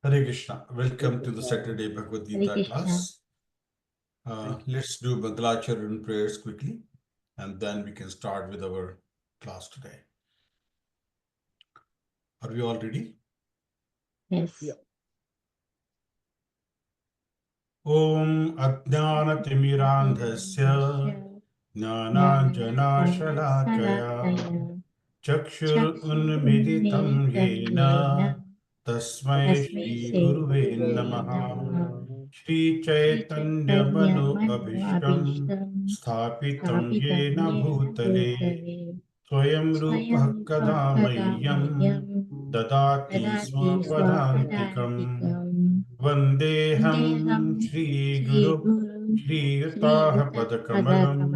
Hare Krishna. Welcome to the Saturday Bhagavad Hare Gita Krishna. class. Let's do Mangalacharya prayers quickly, and then we can start with our class today. Are we all ready? Yes. Om Ajnanatimirandhasya Jnananjanashalakaya Chakshur Unmilitam Yena Tasmai Shri Guruve Namaha Shri Chaitanya Mano Abhishtam Sthapitam Yena Bhutale Swayam Rupa Kada Mahyam Dadati Swapadantikam Vandeham Shri Guru Shri Yutah Padakamalam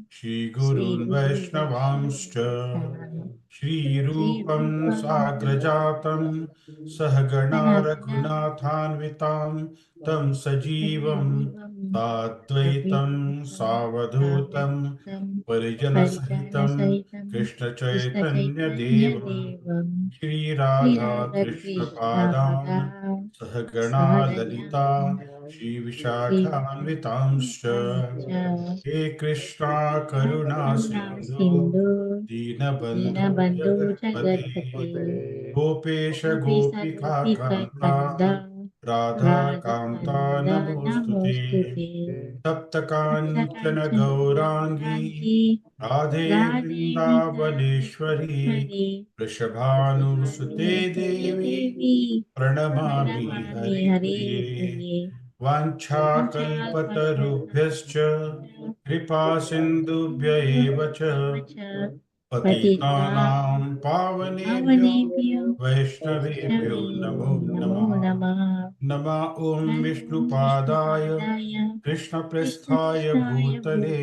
Shri Gurun Vaishnavamscha Shri Rupam Sagrajatam Sahagana Raghunathanvitam Tam Sajivam Tadvaitam Savadhutam Parijana Sahitam Krishna Chaitanya Devam Shri Radha Krishna Padam Sahagana Lalita Shri Vishakhanvitamscha He Krishna Karuna Sindhu Dinabandhu Jagatpate Gopesha Gopika Kanta Radha Kanta Namostute Taptakanchana Gaurangi Radhe Vrindavaneshwari Vrishabhanusute Devi Pranamami Hari Priye Vanchakalpatarubhyascha Kripa Sindhubhya eva cha Patitanam Pavanebhyo Vaishnavebhyo Namo Namaha Nama Om Vishnupadaya Krishna Prasthaya Bhutale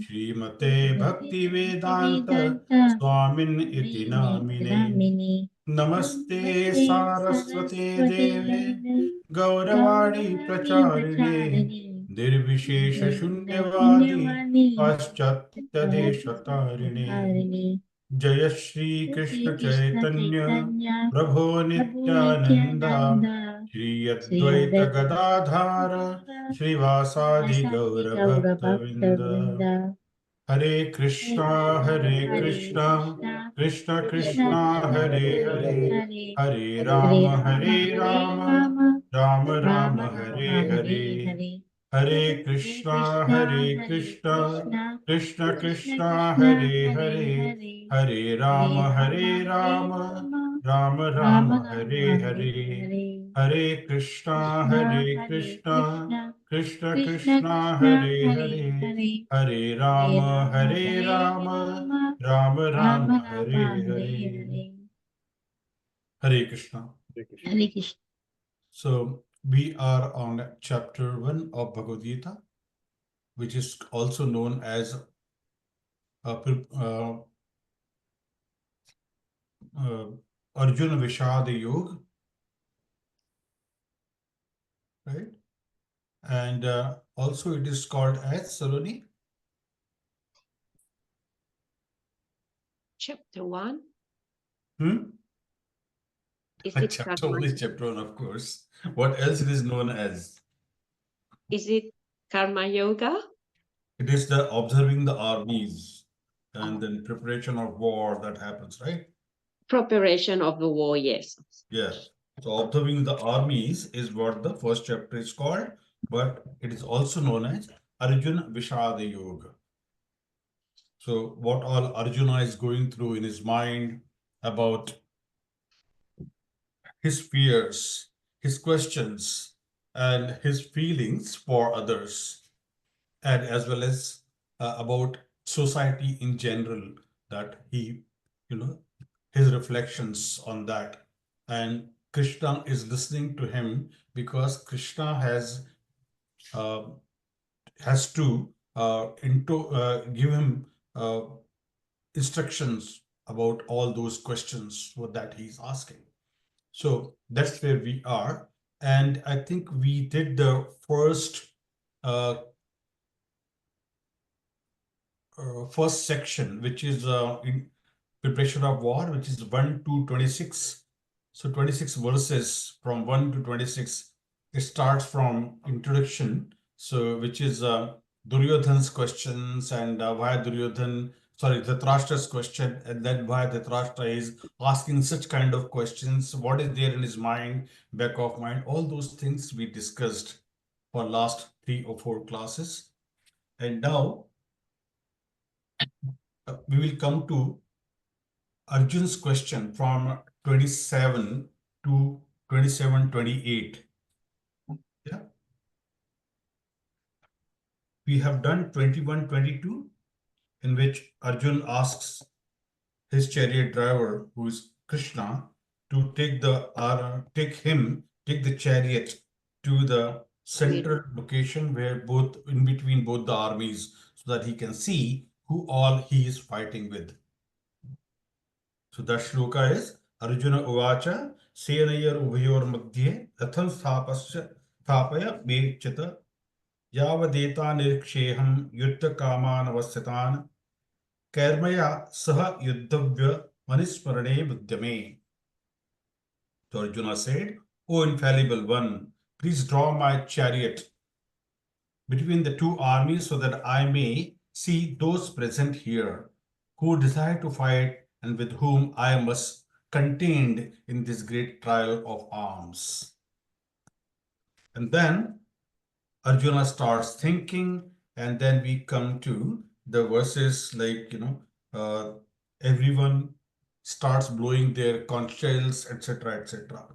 Srimate Bhakti Vedanta Swamin Iti Namine Namaste Saraswate Deve Gauravadi Pracharine Nirvishesha Shunyavadi Paschatya Deshatarine Jaya Shri Krishna Chaitanya Prabhu Nityananda Shri Advaita Gadadhara Shri Vasadi Gaura Bhaktavinda Hare Krishna Krishna Krishna Hare Hare Hare Rama Rama Rama Hare Hare Hare Krishna Krishna Krishna Hare Hare Hare Rama Rama Rama Hare Hare Hare Krishna Krishna Krishna Hare Hare Hare Rama Rama Rama Hare Hare Hare Krishna. Hare Krishna. So we are on chapter 1 of Bhagavad Gita, which is also known as Arjuna Vishad Yoga, right? And also it is called as Saloni. Chapter 1. Is A it chapter 1 is chapter 1, of course. What else it is known as? Is it Karma Yoga? It is the observing the armies and then preparation of war that happens, right? Preparation of the war, yes. Yeah. So observing the armies is what the first chapter is called, but it is also known as Arjuna Vishada Yoga. So what all Arjuna is going through in his mind about his fears, his questions, and his feelings for others, and as well as about society in general, that he, his reflections on that. And Krishna is listening to him because Krishna has to give him instructions about all those questions that he's asking. So that's where we are. And I think we did the first first section, which is in preparation of war, which is 1 to 26. So 26 verses from 1 to 26, it starts from introduction, so which is Duryodhan's questions and why Dhritarashtra's question, and then why Dhritarashtra is asking such kind of questions, what is there in his mind, back of mind, all those things we discussed for last 3 or 4 classes. And now we will come to Arjun's question from 27 to 28. Yeah. We have done 21, 22, in which Arjun asks his chariot driver, who is Krishna, to take the chariot to the central location where in between both the armies, so that he can see who all he is fighting with. So that shloka is Arjuna Uvacha Senayar Ubhayor Madhye Atham Thapaya Mechata Yavadeta Niriksheham Yutta Kamanavasatan Karmaya Saha Yuddhavya Manismarane Buddhame. So Arjuna said, O infallible one, please draw my chariot between the two armies so that I may see those present here who desire to fight and with whom I must contend in this great trial of arms. And then Arjuna starts thinking, and then we come to the verses like, everyone starts blowing their conch shells, etc., etc.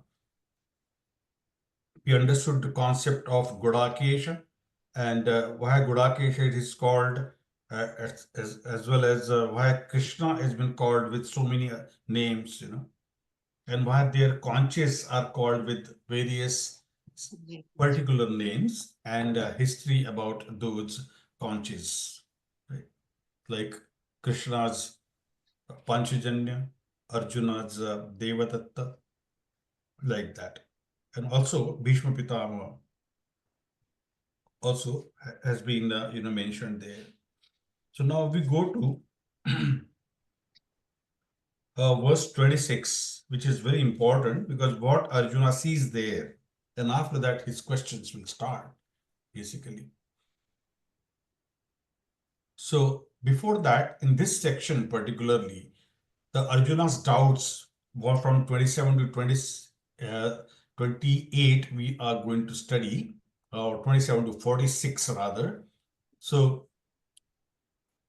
We understood the concept of Godakesha, and why Godakesha is called, as well as why Krishna has been called with so many names, and why their conches are called with various particular names, and history about those conches, right? Like Krishna's Panchajanya, Arjuna's Devadatta, like that. And also Bhishma Pitama also has been mentioned there. So now we go to verse 26, which is very important because what Arjuna sees there, then after that his questions will start, basically. So before that, in this section particularly, the Arjuna's doubts were from 27 to 28 we are going to study, or 27 to 46 rather. So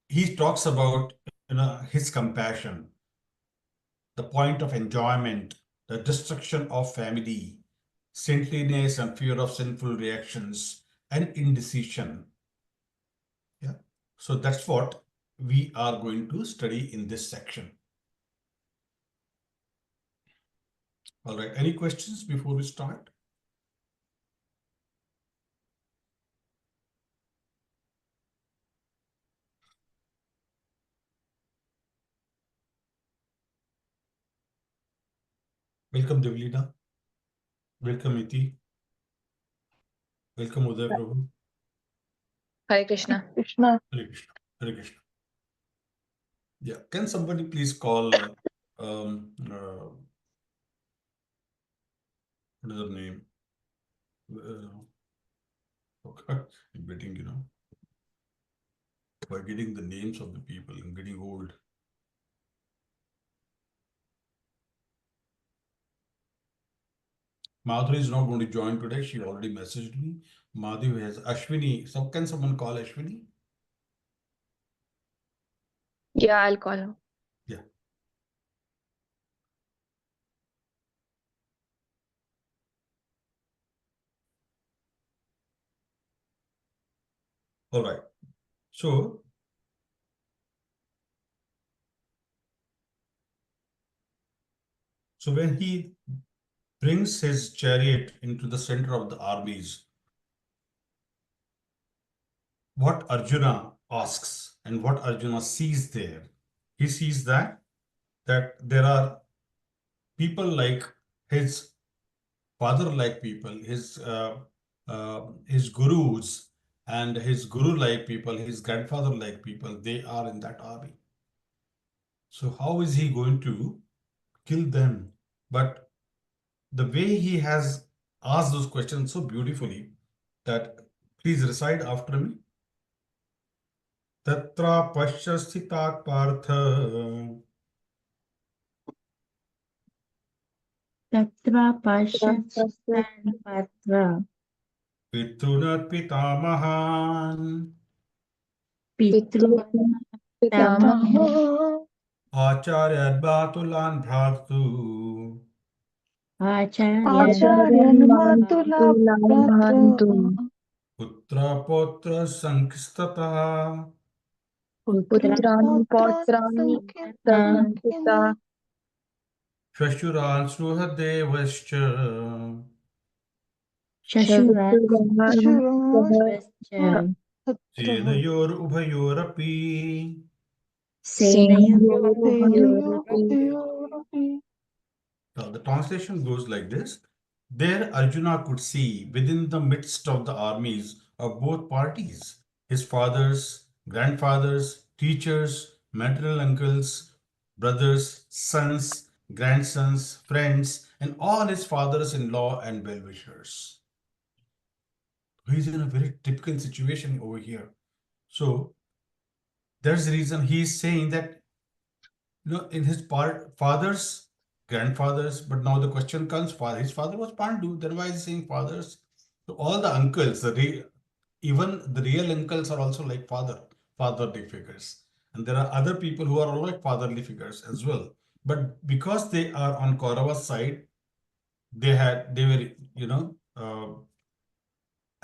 he talks about his compassion, the point of enjoyment, the destruction of family, saintliness and fear of sinful reactions, and indecision. Yeah. So that's what we are going to study in this section. All right. Any questions before we start? Welcome, Devlina. Welcome, Iti. Welcome, Uday Prabhu. Hare Krishna. Hare Krishna. Hare Krishna. Yeah. Can somebody please call what is her name? Okay. I'm getting, by getting the names of the people, I'm getting old. Madhuri is not going to join today. She already messaged me. Madhu has Ashwini. So can someone call Ashwini? Yeah, I'll call her. Yeah. All right. So when he brings his chariot into the center of the armies, what Arjuna asks and what Arjuna sees there, he sees that there are people like his father-like people, his gurus, and his guru-like people, his grandfather-like people, they are in that army. So how is he going to kill them? But the way he has asked those questions so beautifully that please recite after me. Tatra pasya sthitat partha Tatra pashyastan patra pitrunat pitamahan pitru Pitamaha acharya bhatulan bhartu acharya Acharyan Matula Bhatra putra potra sankhistata putra Putrani Pautrani Sankita shashuran suhadevascha shashurat Shashuran vascha senayor ubhayorapi. senayorupayorapi Now, the translation goes like this. There, Arjuna could see within the midst of the armies of both parties his fathers, grandfathers, teachers, maternal uncles, brothers, sons, grandsons, friends, and all his fathers in law and well wishers. He's in a very typical situation over here. So, there's the reason he's saying that, in his fathers, grandfathers, but now the question comes, his father was Pandu, then why is he saying fathers? So all the uncles, even the real uncles are also like fatherly figures. And there are other people who are like fatherly figures as well. But because they are on Kaurava's side, they were,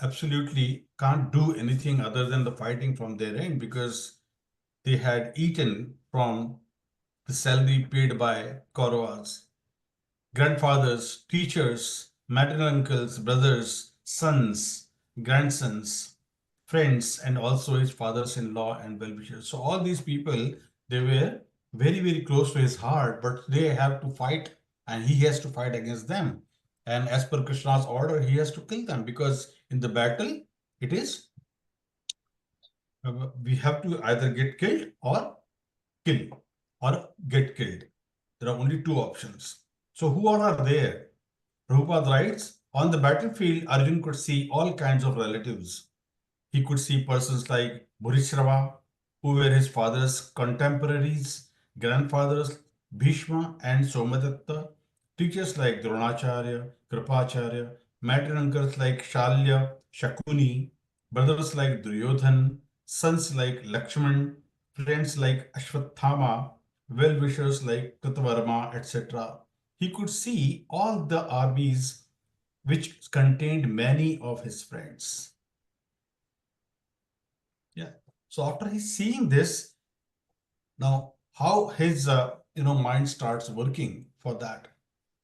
absolutely can't do anything other than the fighting from their end because they had eaten from the salary paid by Kauravas, grandfathers, teachers, maternal uncles, brothers, sons, grandsons, friends, and also his fathers-in-law and well-wishers. So all these people, they were very, very close to his heart, but they have to fight and he has to fight against them. And as per Krishna's order, he has to kill them because in the battle, it is we have to either get killed or kill or get killed. There are only two options. So who all are there? Prabhupada writes, on the battlefield, Arjun could see all kinds of relatives. He could see persons like Bhurishrava, who were his father's contemporaries, grandfathers Bhishma and Somadatta, teachers like Dronacharya, Kripacharya, maternal uncles like Shalya, Shakuni, brothers like Duryodhan, sons like Lakshman, friends like Ashwathama, well-wishers like Kritavarma, etc. He could see all the armies which contained many of his friends. Yeah. So after he's seeing this, now how his mind starts working for that.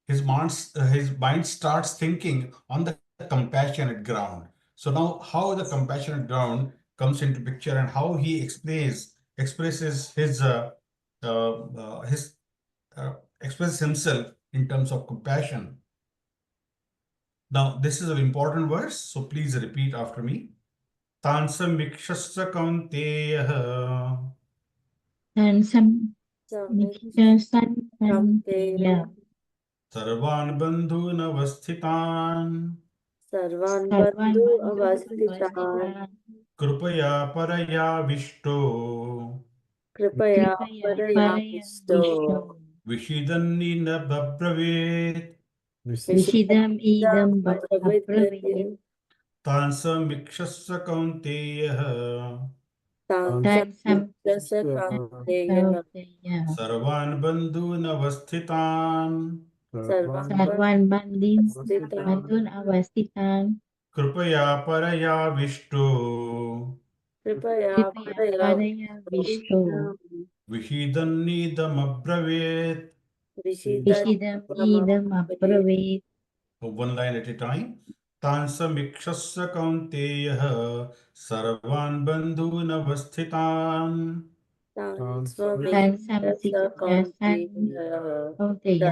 His mind starts thinking on the compassionate ground. So now how the compassionate ground comes into picture and how he expresses his expresses himself in terms of compassion. Now this is an important verse, so please repeat after me. Tansamikshasya kaunteya and some mixture sanpanteya सर्वान् बन्धून् अवस्थितान् सर्वान् sarvan बन्धु bandhu अवस्थितान् avasthitan कृपया परयाविष्टो कृपया kripaya paraya परयाविष्टो vishnu विषीदन्नि न बब्रवीत् vishidam idam विषिदम् abravit तान् समीक्षस्य कौन्तेयः tan sam तान् kauteya सर्वान् बन्धून् अवस्थितान् sarvan bandhun avasthitan कृपया परयाविष्टो कृपया kripaya paraya vishnu विषीदन्नीदमब्रवीत्. vishidam idam abravit One line at a time. तान् समीक्षस्य कौन्तेयः सर्वान् बन्धून् अवस्थितान् tan samsikshya san kauteya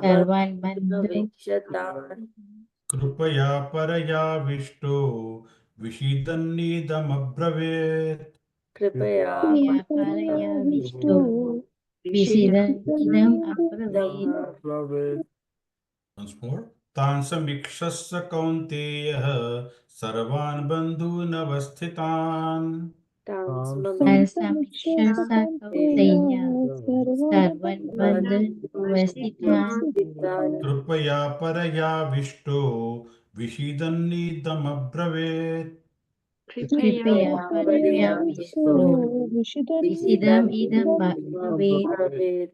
sarvan bandhu कृपया परयाविष्टो विषीदन्नीदमब्रवीत्. कृपया kripaya paraya vishnu vishidam idam abravit Once more. Tan samikshasya kaunteya sarvan bandhunavasthitan. and samikshya sakauteya sarvan bandhan vestitan Krupaya paraya vishto vishidanidam Prepare kripaya paraya visto visidam idam bhavet.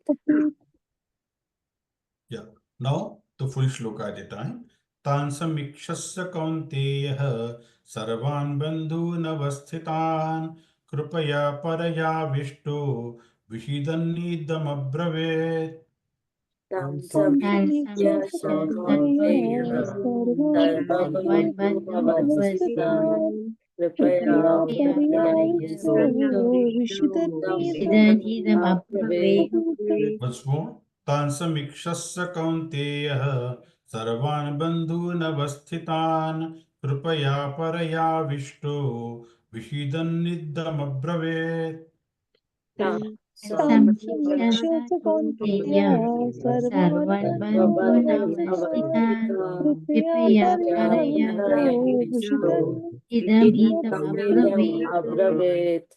Yeah. Now the full shloka at a time. Tan samikshasya kaunteya sarvan bandhunavasthitan krupaya paraya vishto vishidanidam abbravet. And samikshya sakauteya sarvan bandhan vestitan kripaya paraya visto visidam idam abhavet. Once more. Tan samikshasya kaunteya sarvan bandhunavasthitan krupaya paraya vishto vishidanidam abbravet. Samikshya sakauteya sarvan bandhan vestitan kripaya paraya idam idam abhavet.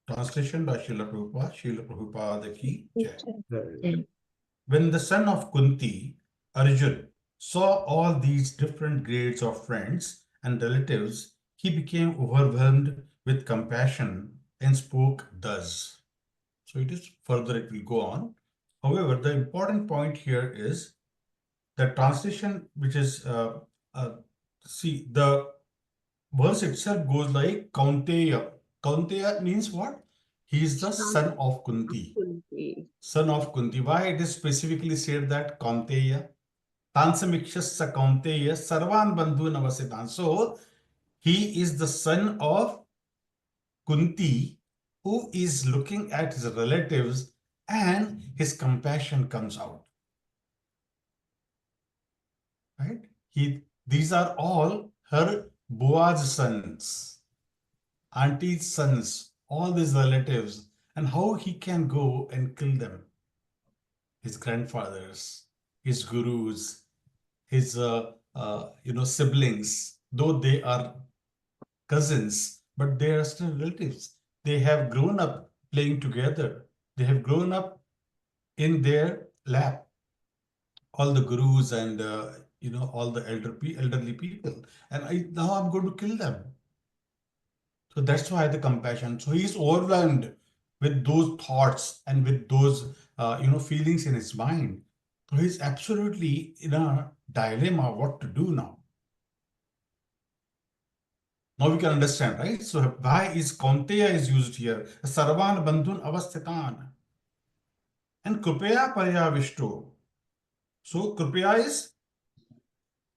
Translation by Srila Prabhupada. Srila Prabhupada ki jai. Jai. When the son of Kunti, Arjun, saw all these different grades of friends and relatives, he became overwhelmed with compassion and spoke thus. So it is further, it will go on. However, the important point here is the translation, which is, see, the verse itself goes like Kaunteya. Kaunteya means what? He is the son of Kunti. Son of Kunti. Why it is specifically said that Kaunteya? Tansamikshasya Kaunteya Sarvan Bandhu Navasitan. So he is the son of Kunti who is looking at his relatives and his compassion comes out. Right? These are all her Boaz's sons, auntie's sons, all these relatives, and how he can go and kill them. His grandfathers, his gurus, his siblings, though they are cousins, but they are still relatives. They have grown up playing together. They have grown up in their lap. All the gurus and all the elderly people, and now I'm going to kill them. So that's why the compassion. So he's overwhelmed with those thoughts and with those feelings in his mind. So he's absolutely in a dilemma what to do now. Now we can understand, right? So why is Kaunteya is used here? Sarvan Bandhun Avasthitan. And Krupaya Paryavishto. So Krupaya is,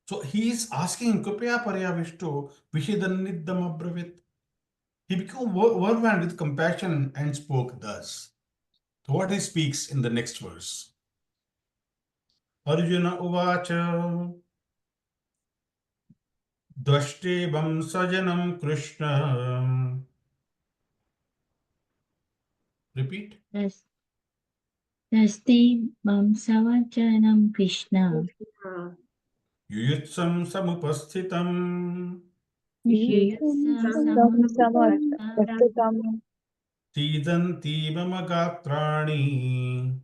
so he is asking Krupaya Paryavishto Vishidaniddam Abravit. He became overwhelmed with compassion and spoke thus. So what he speaks in the next verse. Arjuna Uvacha Dvashtevam Sajanam Krishna. Repeat. Nasti mam savachanam Krishna Yuyutsam Samupasthitam Yuyutsam samavastam Sidanti Mama Gatrani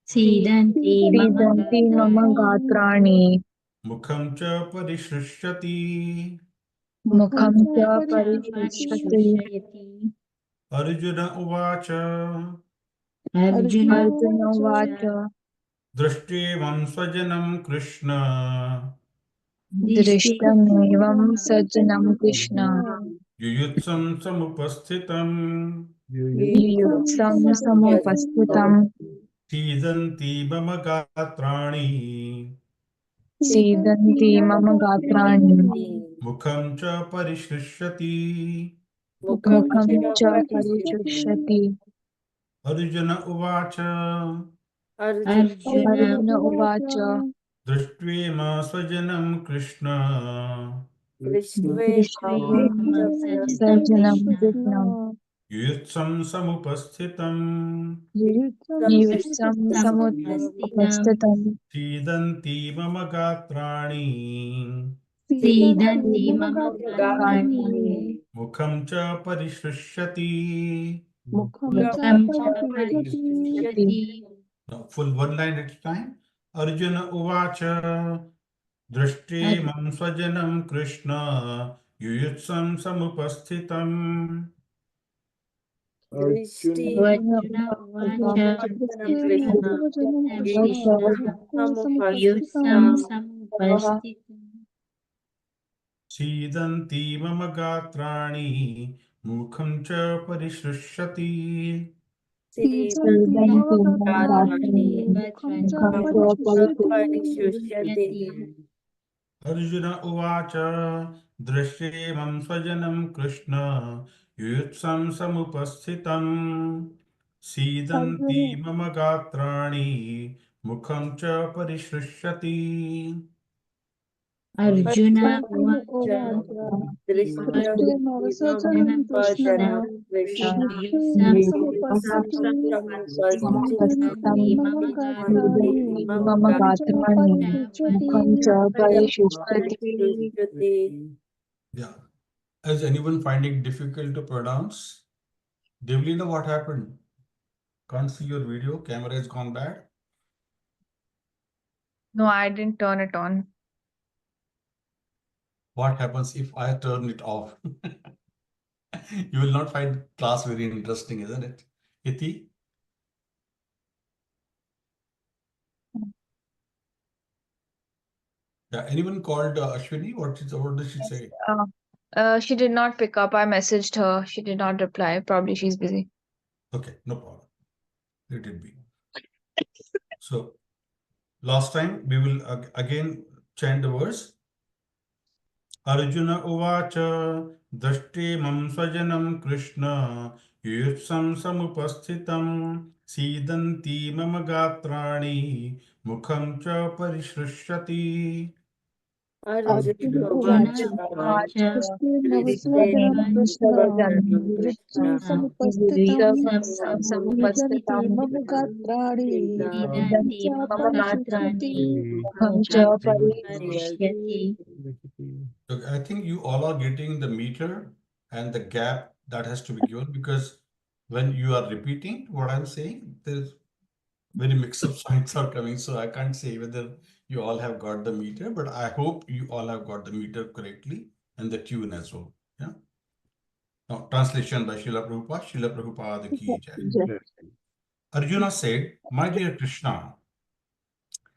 Sidanti mama Sidanti mama gatrani gatrani Mukham Cha Parishrushyati. mukham cha Mukhamcha parishrishati. parishrushyati. Arjuna Uvacha Arjuna Arjuna uvacha vacha Drashtevam Swajanam Krishna drishtamevam sajanam Krishna Yuyutsam Samupasthitam yuyutsam samupasthitam Sidanti Mama Gatrani sidanti mama gatrani Mukham Cha Parishrushyati. mukham cha parishrishati. Arjuna Uvacha Arjuna Arjuna uvacha Drishtve Swajanam Krishna Drishtvema drishtamevam sajanam sajanam Krishna Krishna युयुत्सं समुपस्थितम् युयुत्सं समुपस्थितं सीदन्ति मम गात्राणि सीदन्ति मम गात्राणि गात्राणि मुखं च परिशुष्यति. मुखं च परिशुष्यति Full one line at a time. Arjuna uvacha दृष्टेमं स्वजनं कृष्ण युयुत्सं समुपस्थितम्. दृष्टि अर्जुन उवाच कृष्ण कृष्ण युत्सं समुपस्थितम् सीदन्ति मम गात्राणि मुखं च परिशुष्यति. सीदन्ति मम गात्राणि गात्राणि मुखं च परिशुष्यते अर्जुन उवाच दृश्येमं स्वजनं कृष्ण युयुत्सं समुपस्थितम् सीदन्ति मम गात्राणि मुखं च परिशुष्यति. अर्जुन उवाच उवाच दृष्टमवसजनं कृष्ण कृष्ण युत्सं समुपस्थितं सीदन्ति मम गात्राणि मम गात्राणि मुखं च परिशुष्यति परिशुष्यते Yeah. Is anyone finding difficult to pronounce? Devlina, what happened? Can't see your video. Camera has gone bad. No, I didn't turn it on. What happens if I turn it off? You will not find class very interesting, isn't it? Iti? Yeah. Anyone called Ashwini? What did she say? She did not pick up. I messaged her. She did not reply. Probably she's busy. Okay, no problem. Let it be. So last time we will again chant the verse. Arjuna uvacha dashtemam swajanam Krishna yutsam samupasthitam sidanti mama gatrani mukham cha parishrushyati. Arjuna Arjun उवाच उवाच दृष्टेमं स्वजनं कृष्ण युत्सं समुपस्थितं सीदन्ति मम गात्राणि मुखं च मुखं च परिशुष्यति परिशुष्यति So I think you all are getting the meter and the gap that has to be given, because when you are repeating what I'm saying, there's very mixed up signs are coming. So I can't say whether you all have got the meter, but I hope you all have got the meter correctly and the tune as well. Yeah. Now, translation by Srila Prabhupada ki jai. Arjuna said, "My dear Krishna,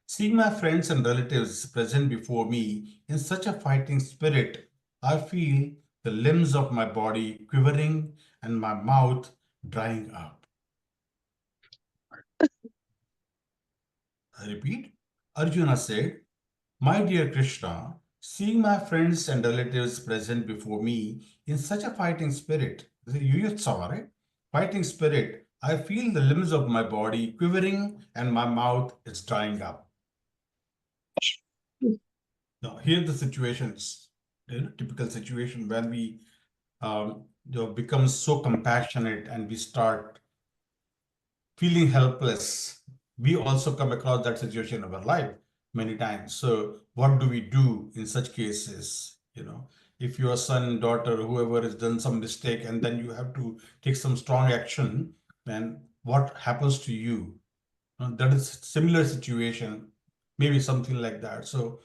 seeing my friends and relatives present before me in such a fighting spirit, I feel the limbs of my body quivering and my mouth drying up." I repeat, Arjuna said, "My dear Krishna, seeing my friends and relatives present before me in such a fighting spirit," this is Yuyutsava, right? Fighting spirit, I feel the limbs of my body quivering and my mouth is drying up. Now, here the situations, typical situation when we become so compassionate and we start feeling helpless. We also come across that situation in our life many times. So what do we do in such cases? If your son, daughter, whoever has done some mistake, and then you have to take some strong action, then what happens to you? That is similar situation, maybe something like that. So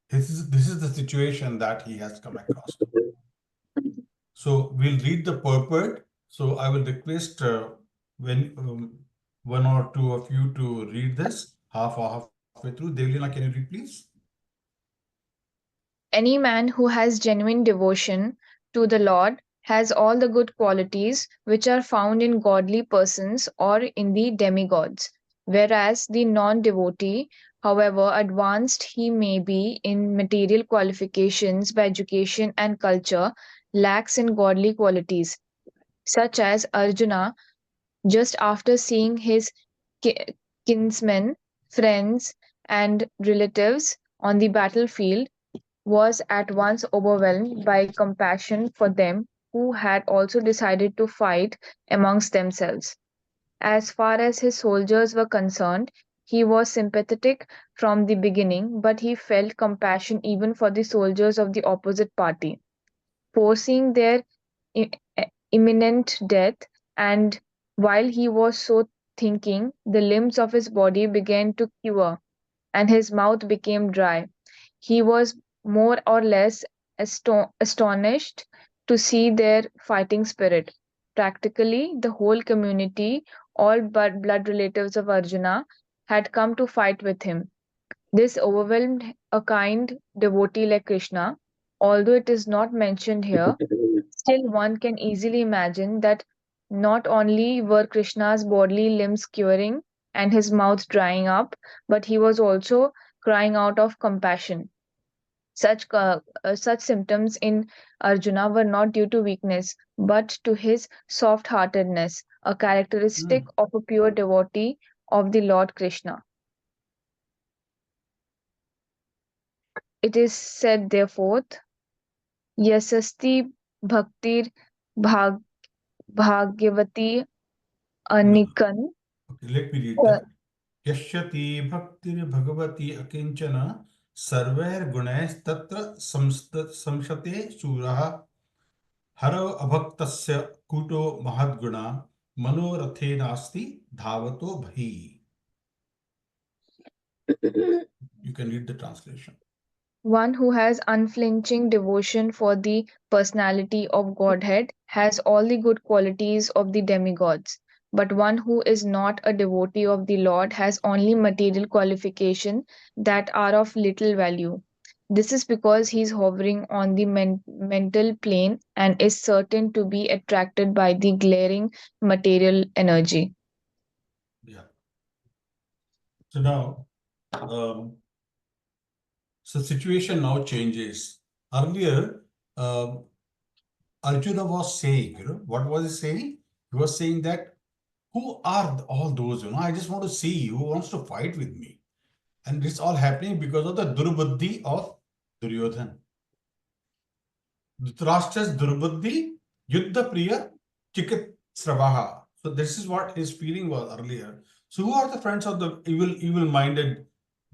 this is the situation that he has come across. So we'll read the purport. So I will request when one or two of you to read this halfway through. Devlina, can you read, please? Any man who has genuine devotion to the Lord has all the good qualities which are found in godly persons or in the demigods, whereas the non devotee, however advanced he may be in material qualifications by education and culture, lacks in godly qualities, such as Arjuna, just after seeing his ki- kinsmen, friends, and relatives on the battlefield, was at once overwhelmed by compassion for them who had also decided to fight amongst themselves. As far as his soldiers were concerned, he was sympathetic from the beginning, but he felt compassion even for the soldiers of the opposite party. Foreseeing their i- imminent death, and while he was so thinking, the limbs of his body began to quiver, and his mouth became dry. He was more or less astonished to see their fighting spirit. Practically, the whole community, all but blood relatives of Arjuna, had come to fight with him. This overwhelmed a kind devotee like Krishna. Although it is not mentioned here, still one can easily imagine that not only were Krishna's bodily limbs curing and his mouth drying up, but he was also crying out of compassion. Such symptoms in Arjuna were not due to weakness, but to his soft heartedness, a characteristic Mm. of a pure devotee of the Lord Krishna. It is said, therefore, Yasasti Bhaktir Bhag, Bhagyavati No. Anikan. Okay, let me read that. Yashyati bhaktir bhagavati akinchana sarvair gunais tatra samshate shuraha haro abhaktasya kuto mahadguna manorathe nasti dhavato bhi. You can read the translation. One who has unflinching devotion for the personality of Godhead has all the good qualities of the demigods, but one who is not a devotee of the Lord has only material qualifications that are of little value. This is because he is hovering on the mental plane and is certain to be attracted by the glaring material energy. Yeah. So now, so situation now changes. Earlier, Arjuna was saying, what was he saying? He was saying that who are all those? I just want to see who wants to fight with me. And it's all happening because of the durbuddhi of Duryodhan. Dhritarashtra's durbuddhi, yuddha priya, chikit sravaha. So this is what his feeling was earlier. So who are the friends of the evil-minded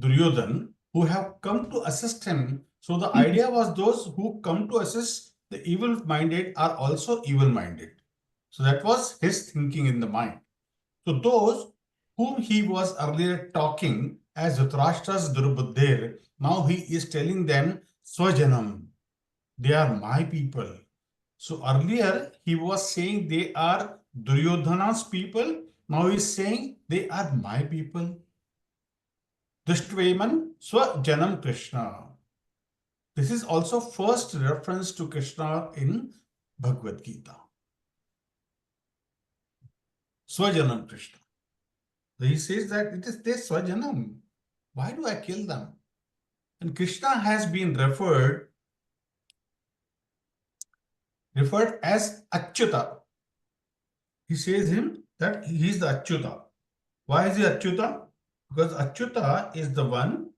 Duryodhan who have come to assist him? So the idea was those who come to assist the evil-minded are also evil-minded. So that was his thinking in the mind. So those whom he was earlier talking as Dhritarashtra's Durbuddhir, now he is telling them Swajanam. They are my people. So earlier he was saying they are Duryodhana's people. Now he is saying they are my people. Drishtveman Swajanam Krishna. This is also first reference to Krishna in Bhagavad Gita. Swajanam Krishna. He says that it is their Swajanam. Why do I kill them? And Krishna has been referred as Achyuta. He says him that he is the Achyuta. Why is he Achyuta? Because Achyuta is the one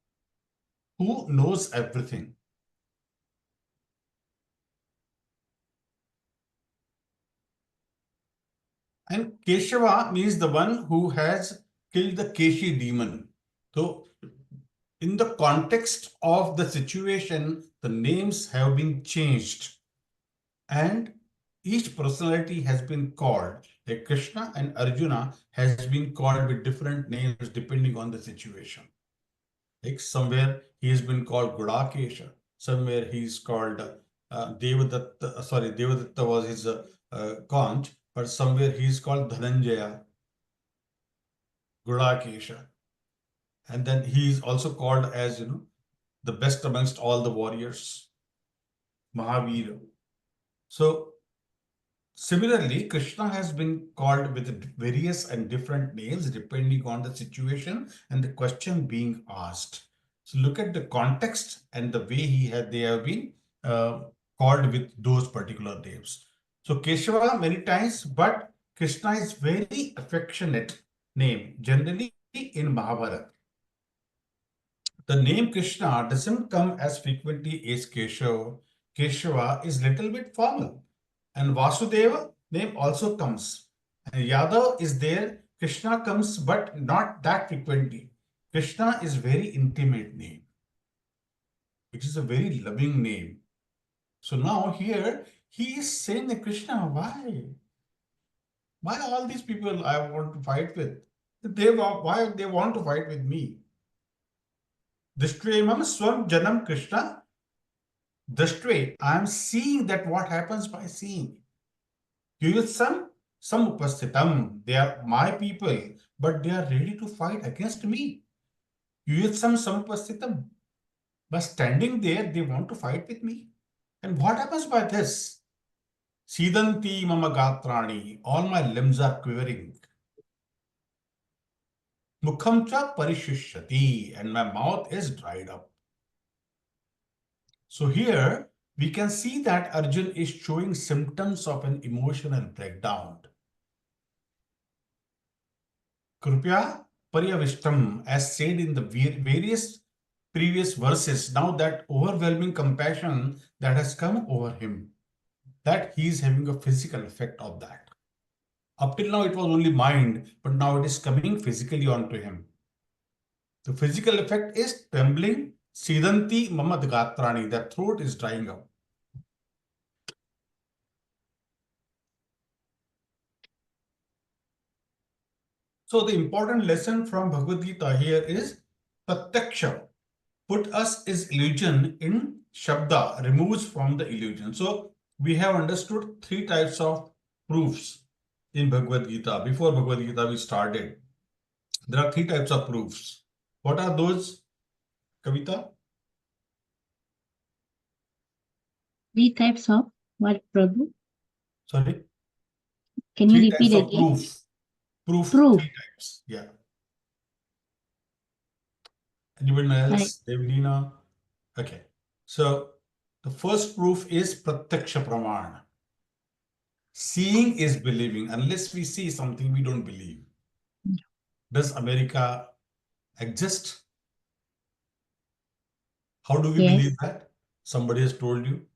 who knows everything. And Keshava means the one who has killed the Keshi demon. So in the context of the situation, the names have been changed. And each personality has been called. Like Krishna and Arjuna has been called with different names depending on the situation. Like somewhere he has been called Gudakesha, somewhere he is called Devadatta, Devadatta was his conch, but somewhere he is called Dhananjaya, Gudakesha. And then he is also called as, the best amongst all the warriors, Mahavira. So similarly, Krishna has been called with various and different names depending on the situation and the question being asked. So look at the context and the way they have been called with those particular names. So Keshava many times, but Krishna is very affectionate name, generally in Mahabharata. The name Krishna doesn't come as frequently as Keshava. Keshava is little bit formal. And Vasudeva name also comes. And Yadav is there. Krishna comes, but not that frequently. Krishna is very intimate name. It is a very loving name. So now here he is saying that Krishna, why? Why all these people I want to fight with? Why they want to fight with me? Drishtve swam janam Krishna. Drishtve, I am seeing that what happens by seeing. Yuyutsam samupasthitam. They are my people, but they are ready to fight against me. Yuyutsam samupasthitam. By standing there, they want to fight with me. And what happens by this? Sidanti mama gatrani. All my limbs are quivering. Mukham cha parishishyati. And my mouth is dried up. So here we can see that Arjun is showing symptoms of an emotional breakdown. Krupya paryavishtam, as said in the various previous verses, now that overwhelming compassion that has come over him, that he is having a physical effect of that. Up till now it was only mind, but now it is coming physically onto him. The physical effect is trembling, sidanti mamad gatrani, the throat is drying up. So the important lesson from Bhagavad Gita here is Pratyaksha. Put us is illusion in Shabda, removes from the illusion. So we have understood three types of proofs in Bhagavad Gita. Before Bhagavad Gita we started. There are three types of proofs. What are those, Kavita? Three types of what, Prabhu? Sorry? Can you Three repeat types of again? proof. Proof. Three types. Yeah. Anyone else? Devlina? Okay. So the first proof is Pratyaksha Pramana. Seeing is believing. Unless we see something, we don't believe. Does America exist? How do we Yes. believe that? Somebody has told you,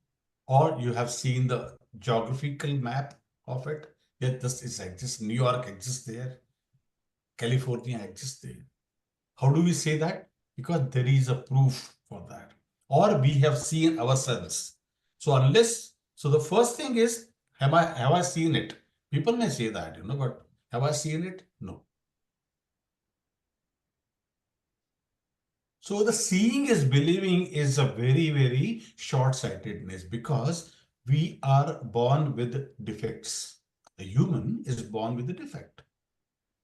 or you have seen the geographical map of it. Yet this exists. New York exists there. California exists there. How do we say that? Because there is a proof for that. Or we have seen ourselves. So the first thing is, have I seen it? People may say that, but have I seen it? No. So the seeing is believing is a very, very short-sightedness, because we are born with defects. A human is born with a defect.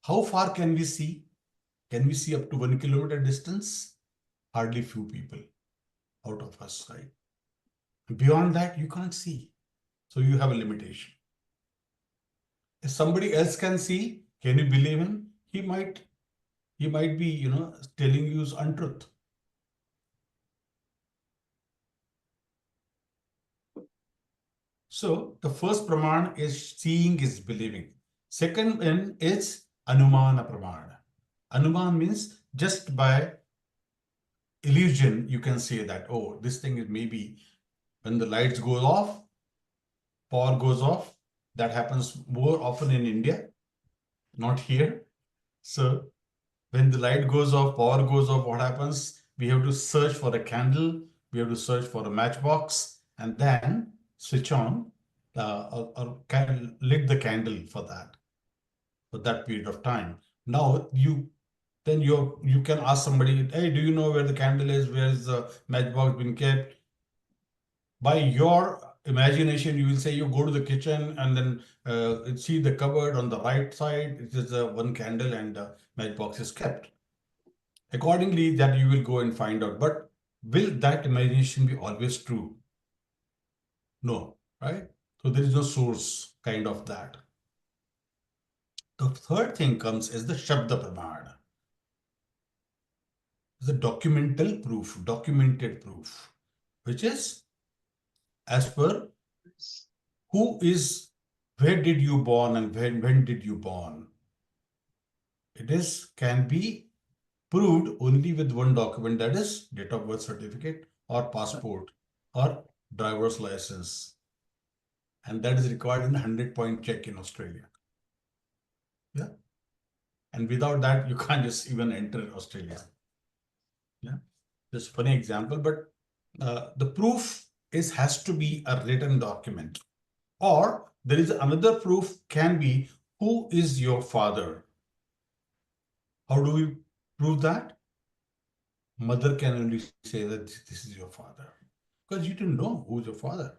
How far can we see? Can we see up to 1 kilometer distance? Hardly few people out of us, right? Beyond that, you can't see. So you have a limitation. If somebody else can see, can you believe him? He might be, telling you untruth. So the first praman is seeing is believing. Second one is anumana pramana. Anuman means just by illusion, you can say that, oh, this thing is maybe when the lights go off, power goes off. That happens more often in India, not here. So when the light goes off, power goes off, what happens? We have to search for a candle. We have to search for a matchbox and then switch on or lit the candle for that period of time. Now you can ask somebody, hey, do you know where the candle is? Where is the matchbox been kept? By your imagination, you will say you go to the kitchen and then see the cupboard on the right side. It is one candle and the matchbox is kept. Accordingly, that you will go and find out. But will that imagination be always true? No, right? So there is no source kind of that. The third thing comes is the Shabda Pramana. The documented proof, which is as per where did you born and when did you born. It can be proved only with one document, that is date of birth certificate or passport or driver's license. And that is required in a 100-point check in Australia. Yeah. And without that, you can't just even enter Australia. Yeah. Just funny example, but the proof has to be a written document. Or there is another proof can be, who is your father? How do we prove that? Mother can only say that this is your father. Because you didn't know who's your father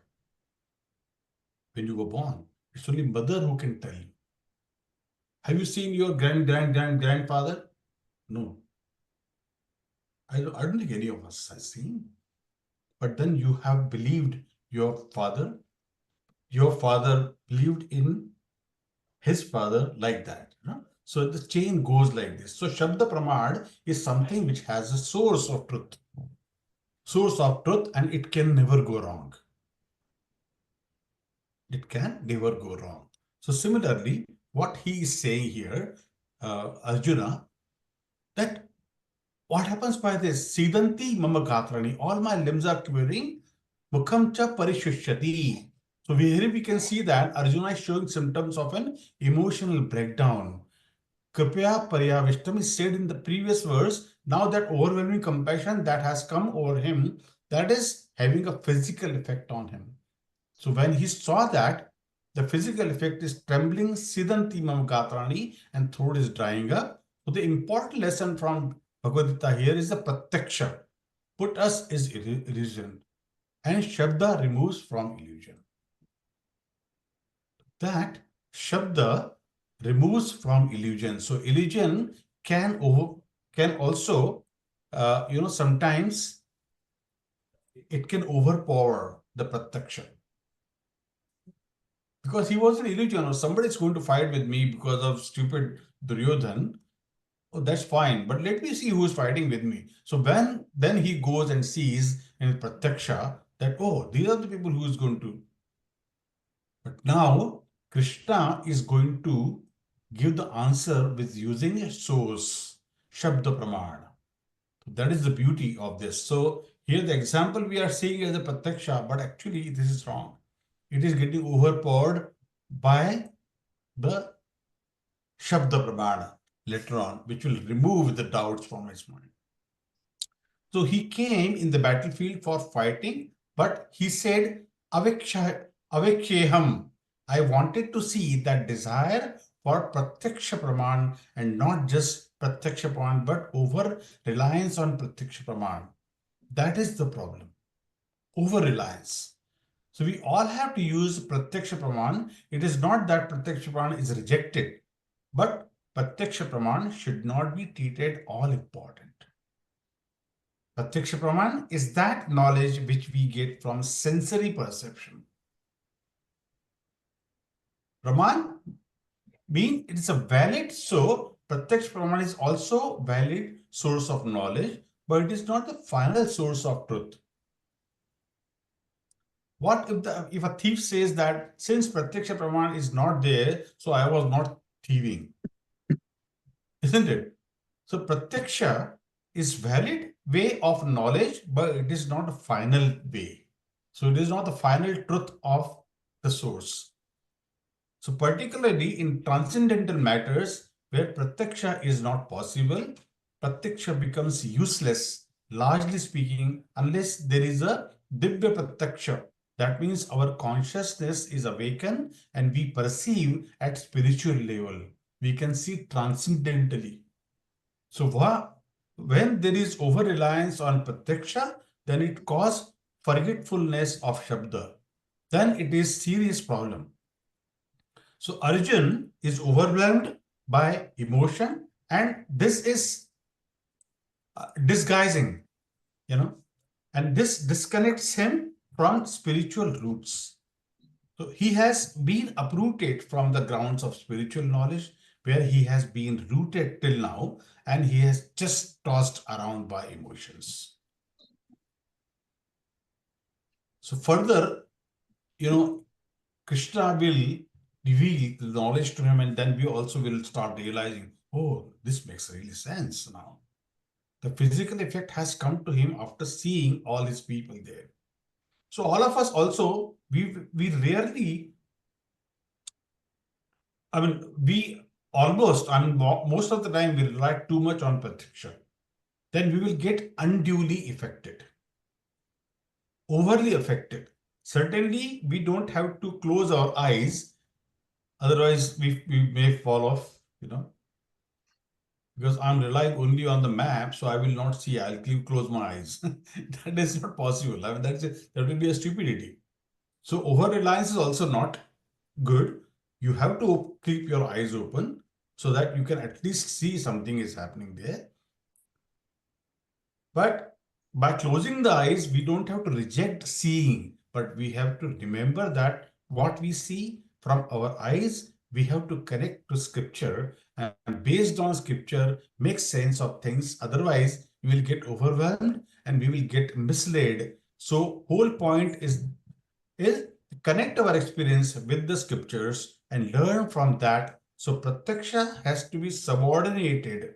when you were born. It's only mother who can tell you. Have you seen your grandfather? No. I don't think any of us has seen. But then you have believed your father. Your father believed in his father like that. No? So the chain goes like this. So Shabda Pramad is something which has a source of truth. Source of truth, and it can never go wrong. It can never go wrong. So similarly, what he is saying here, Arjuna, that what happens by this? Sidanti mama gatrani, all my limbs are quivering. Mukham cha parishushati. So here we can see that Arjuna is showing symptoms of an emotional breakdown. Kripya paryavishtam is said in the previous verse. Now that overwhelming compassion that has come over him, that is having a physical effect on him. So when he saw that, the physical effect is trembling, sidanti mam gatrani, and throat is drying up. So the important lesson from Bhagavad Gita here is the pratyaksha. Put us is illusion, and Shabda removes from illusion. That Shabda removes from illusion. So illusion can also, sometimes it can overpower the pratyaksha. Because he was an illusion, or somebody is going to fight with me because of stupid Duryodhan. Oh, that's fine, but let me see who is fighting with me. So then he goes and sees in pratyaksha that, oh, these are the people who is going to. But now Krishna is going to give the answer with using a source, Shabda Pramana. That is the beauty of this. So here the example we are seeing as a pratyaksha, but actually this is wrong. It is getting overpowered by the Shabda Pramana later on, which will remove the doubts from his mind. So he came in the battlefield for fighting, but he said, Aviksheham. I wanted to see that desire for Pratyaksha Praman, and not just Pratyaksha Praman, but over reliance on Pratyaksha Praman. That is the problem. Over reliance. So we all have to use Pratyaksha Praman. It is not that Pratyaksha Praman is rejected, but Pratyaksha Praman should not be treated all important. Pratyaksha Praman is that knowledge which we get from sensory perception. Praman means it is a valid, so Pratyaksha Praman is also valid source of knowledge, but it is not the final source of truth. What if a thief says that since Pratyaksha Praman is not there, so I was not thieving? Isn't it? So Pratyaksha is valid way of knowledge, but it is not a final way. So it is not the final truth of the source. So particularly in transcendental matters where Pratyaksha is not possible, Pratyaksha becomes useless, largely speaking, unless there is a Divya Pratyaksha. That means our consciousness is awakened and we perceive at spiritual level. We can see transcendentally. So when there is over-reliance on Pratyaksha, then it causes forgetfulness of Shabda. Then it is serious problem. So Arjun is overwhelmed by emotion, and this is disguising, and this disconnects him from spiritual roots. So he has been uprooted from the grounds of spiritual knowledge where he has been rooted till now, and he has just tossed around by emotions. So further, Krishna will reveal the knowledge to him, and then we also will start realizing, oh, this makes really sense now. The physical effect has come to him after seeing all his people there. So all of us also, we rarely I mean, most of the time we rely too much on pratyaksha. Then we will get unduly affected, overly affected. Certainly, we don't have to close our eyes, otherwise we may fall off, because I'm relying only on the map, so I will not see. I'll close my eyes. That is not possible. I mean, that will be a stupidity. So over reliance is also not good. You have to keep your eyes open so that you can at least see something is happening there. But by closing the eyes, we don't have to reject seeing, but we have to remember that what we see from our eyes, we have to connect to scripture, and based on scripture, make sense of things. Otherwise, we will get overwhelmed and we will get misled. So whole point is connect our experience with the scriptures and learn from that. So pratyaksha has to be subordinated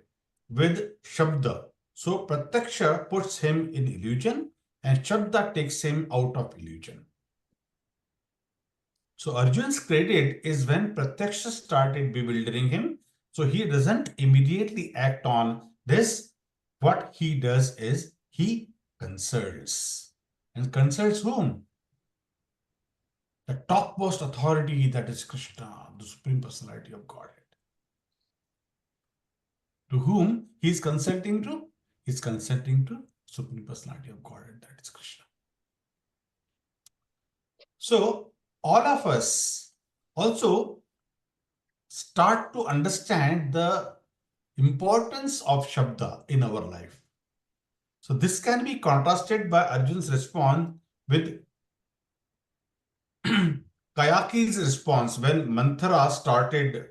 with shabda. So pratyaksha puts him in illusion and shabda takes him out of illusion. So Arjun's credit is when pratyaksha started bewildering him. So he doesn't immediately act on this. What he does is he consults. And consults whom? The topmost authority, that is Krishna, the Supreme Personality of Godhead. To whom he is consenting to? He is consenting to Supreme Personality of Godhead, that is Krishna. So all of us also start to understand the importance of Shabda in our life. So this can be contrasted by Arjun's response with Kayaki's response when Manthara started,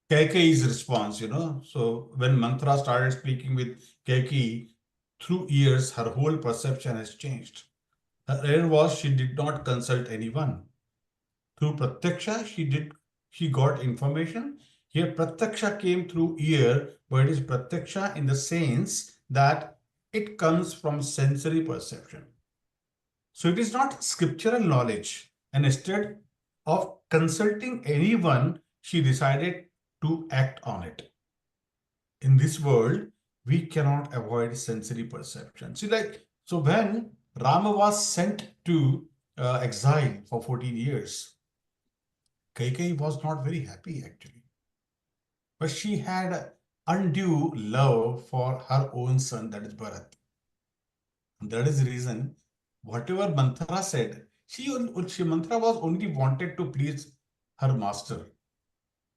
Kaikeyi's response, So when Manthara started speaking with Kaikeyi, through years, her whole perception has changed. Her error was she did not consult anyone. Through Pratyaksha, she got information. Here, Pratyaksha came through ear, but it is Pratyaksha in the sense that it comes from sensory perception. So it is not scriptural knowledge. And instead of consulting anyone, she decided to act on it. In this world, we cannot avoid sensory perception. See, so when Rama was sent to exile for 14 years, Kaikeyi was not very happy actually. But she had undue love for her own son, that is Bharat. And that is the reason, whatever Manthara said, Manthara was only wanted to please her master,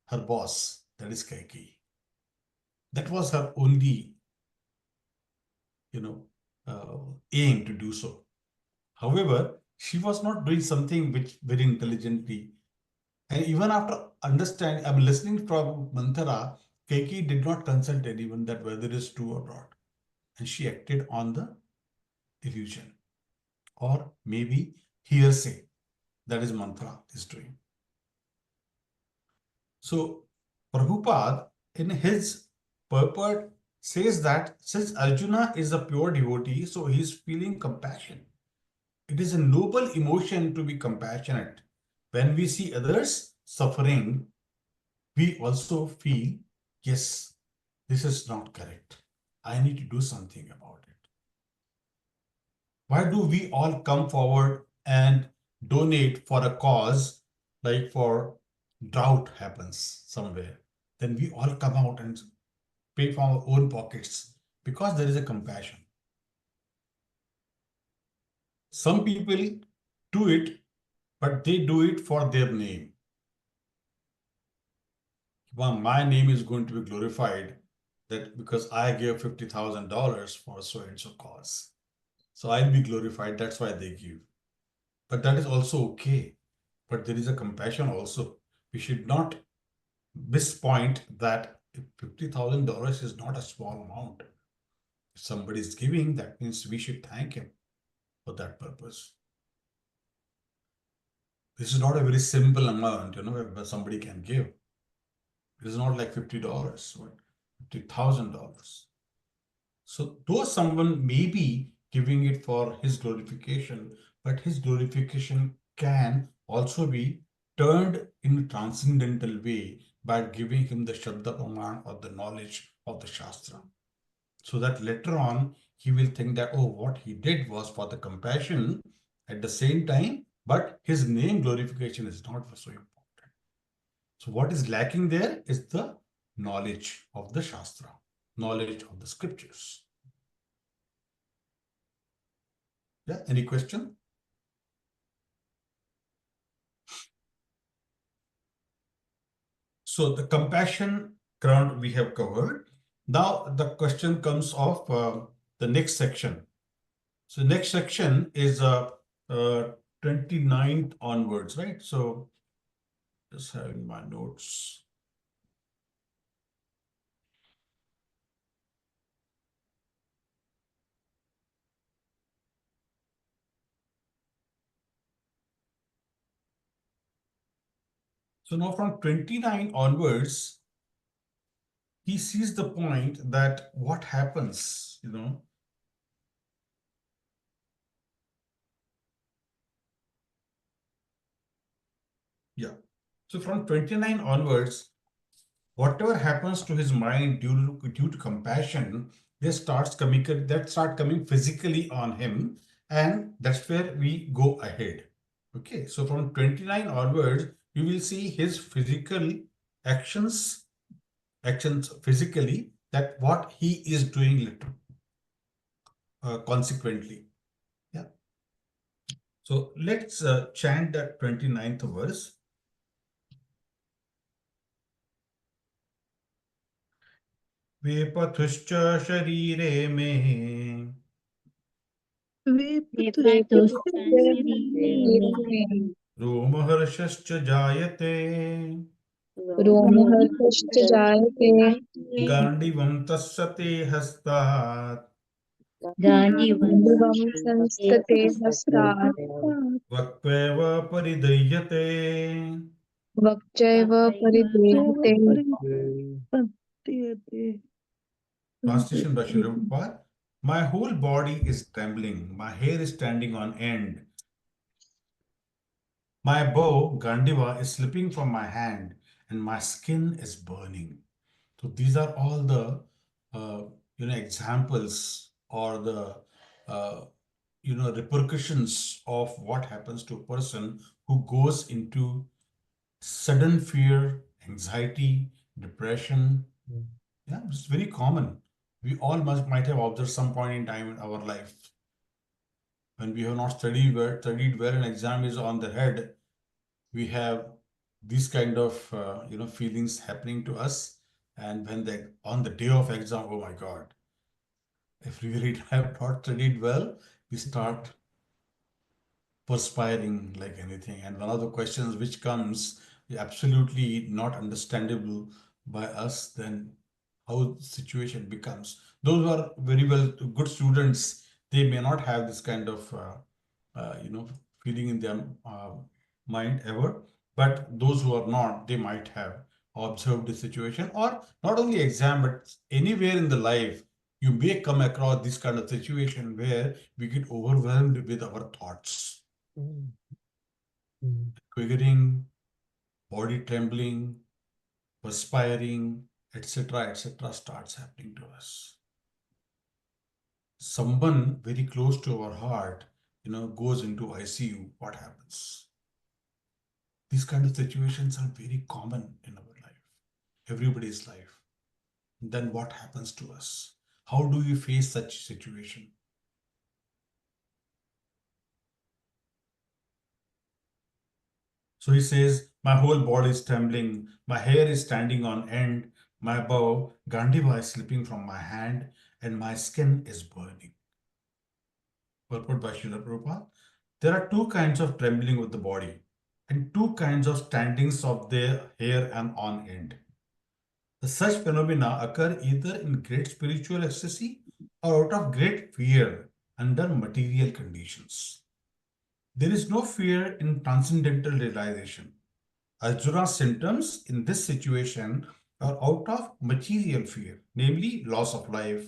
her boss, that is Kaikeyi. That was her only, aim to do so. However, she was not doing something which very intelligently. And even after listening from Manthara, Kaikeyi did not consult anyone that whether it is true or not. And she acted on the illusion or maybe hearsay. That is Manthara is doing. So Prabhupada in his purport says that since Arjuna is a pure devotee, so he is feeling compassion. It is a noble emotion to be compassionate. When we see others suffering, we also feel, yes, this is not correct. I need to do something about it. Why do we all come forward and donate for a cause, like for drought happens somewhere? Then we all come out and pay from our own pockets because there is a compassion. Some people do it, but they do it for their name. Well, my name is going to be glorified that because I gave $50,000 for so and so cause. So I'll be glorified. That's why they give. But that is also okay. But there is a compassion also. We should not mispoint that $50,000 is not a small amount. If somebody is giving, that means we should thank him for that purpose. This is not a very simple amount, where somebody can give. It is not like $50 or $50,000. So though someone may be giving it for his glorification, but his glorification can also be turned in a transcendental way by giving him the Shabda Praman or the knowledge of the Shastra. So that later on, he will think that, oh, what he did was for the compassion at the same time, but his name glorification is not so important. So what is lacking there is the knowledge of the Shastra, knowledge of the scriptures. Yeah, any question? So the compassion ground we have covered. Now the question comes of the next section. So next section is 29th onwards, right? So just having my notes. So now from 29 onwards, he sees the point that what happens, Yeah. So from 29 onwards, whatever happens to his mind due to compassion, that start coming physically on him, and that's where we go ahead. Okay, so from 29 onwards, you will see his physical actions physically, that what he is doing consequently. Yeah. So let's chant that 29th verse. वेपथुश्च शरीरे मे रोमहर्षश्च जायते रोमहर्षश्च जायते गाण्डिवं तस्य ते हस्तात् गाण्डीवं संस्तते हस्तात् वक्त्वैव परिदह्यते. वक्चैव परिदेहते. Translation by Srila Prabhupada. My whole body is trembling, my hair is standing on end, my bow, Gandiva, is slipping from my hand, and my skin is burning. So these are all the examples or the repercussions of what happens to a person who goes into sudden fear, anxiety, depression. Yeah, it's very common. We all might have observed some point in time in our life when we have not studied well, an exam is on the head. We have these kind of feelings happening to us, and when on the day of exam, oh my God, if we really have not studied well, we start perspiring like anything. And one of the questions which comes absolutely not understandable by us, then how the situation becomes. Those who are very well good students, they may not have this kind of feeling in their mind ever. But those who are not, they might have observed the situation, or not only exam, but anywhere in the life, you may come across this kind of situation where we get overwhelmed with our thoughts. Quivering, body trembling, perspiring, etc., starts happening to us. Someone very close to our heart, goes into ICU. What happens? These kind of situations are very common in our life, everybody's life. Then what happens to us? How do you face such situation? So he says, my whole body is trembling, my hair is standing on end, my bow, Gandiva, is slipping from my hand, and my skin is burning. Purport by Srila Prabhupada. There are two kinds of trembling of the body and two kinds of standings of their hair and on end. Such phenomena occur either in great spiritual ecstasy or out of great fear under material conditions. There is no fear in transcendental realization. Arjuna's symptoms in this situation are out of material fear, namely loss of life.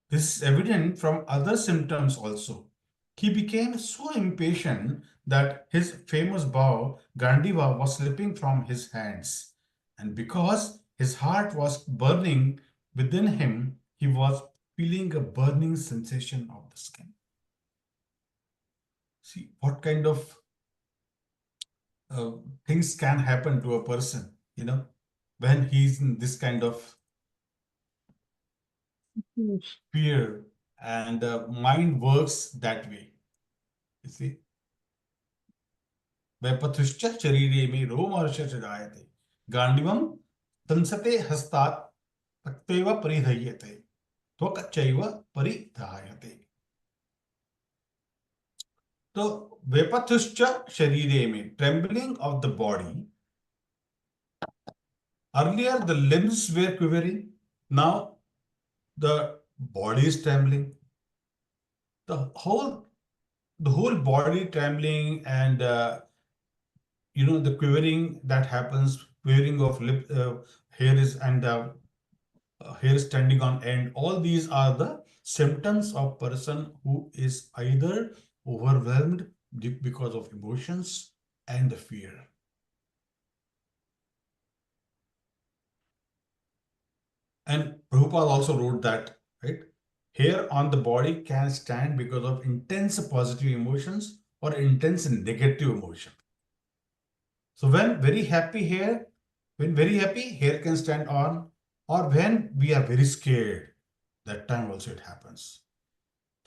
This is evident from other symptoms also. He became so impatient that his famous bow, Gandiva, was slipping from his hands. And because his heart was burning within him, he was feeling a burning sensation of the skin. See what kind of uh, things can happen to a person, when he's in this kind of fear, and mind works that way. You see, वैपथुश्च शरीरे में रोमहर्ष जायते गांडिवम तंसते हस्तात् तक्तैव परिधय्यते त्वक्चैव परिधायते. तो वेपथुश्च शरीरे में, trembling of the body. Earlier the limbs were quivering, now the body is trembling. The whole body trembling, and the quivering that happens, quivering of lip, hair is, and hair standing on end. All these are the symptoms of person who is either overwhelmed because of emotions and the fear. And Prabhupada also wrote that, right? Hair on the body can stand because of intense positive emotions or intense negative emotion. So when very happy, hair can stand on, or when we are very scared, that time also it happens.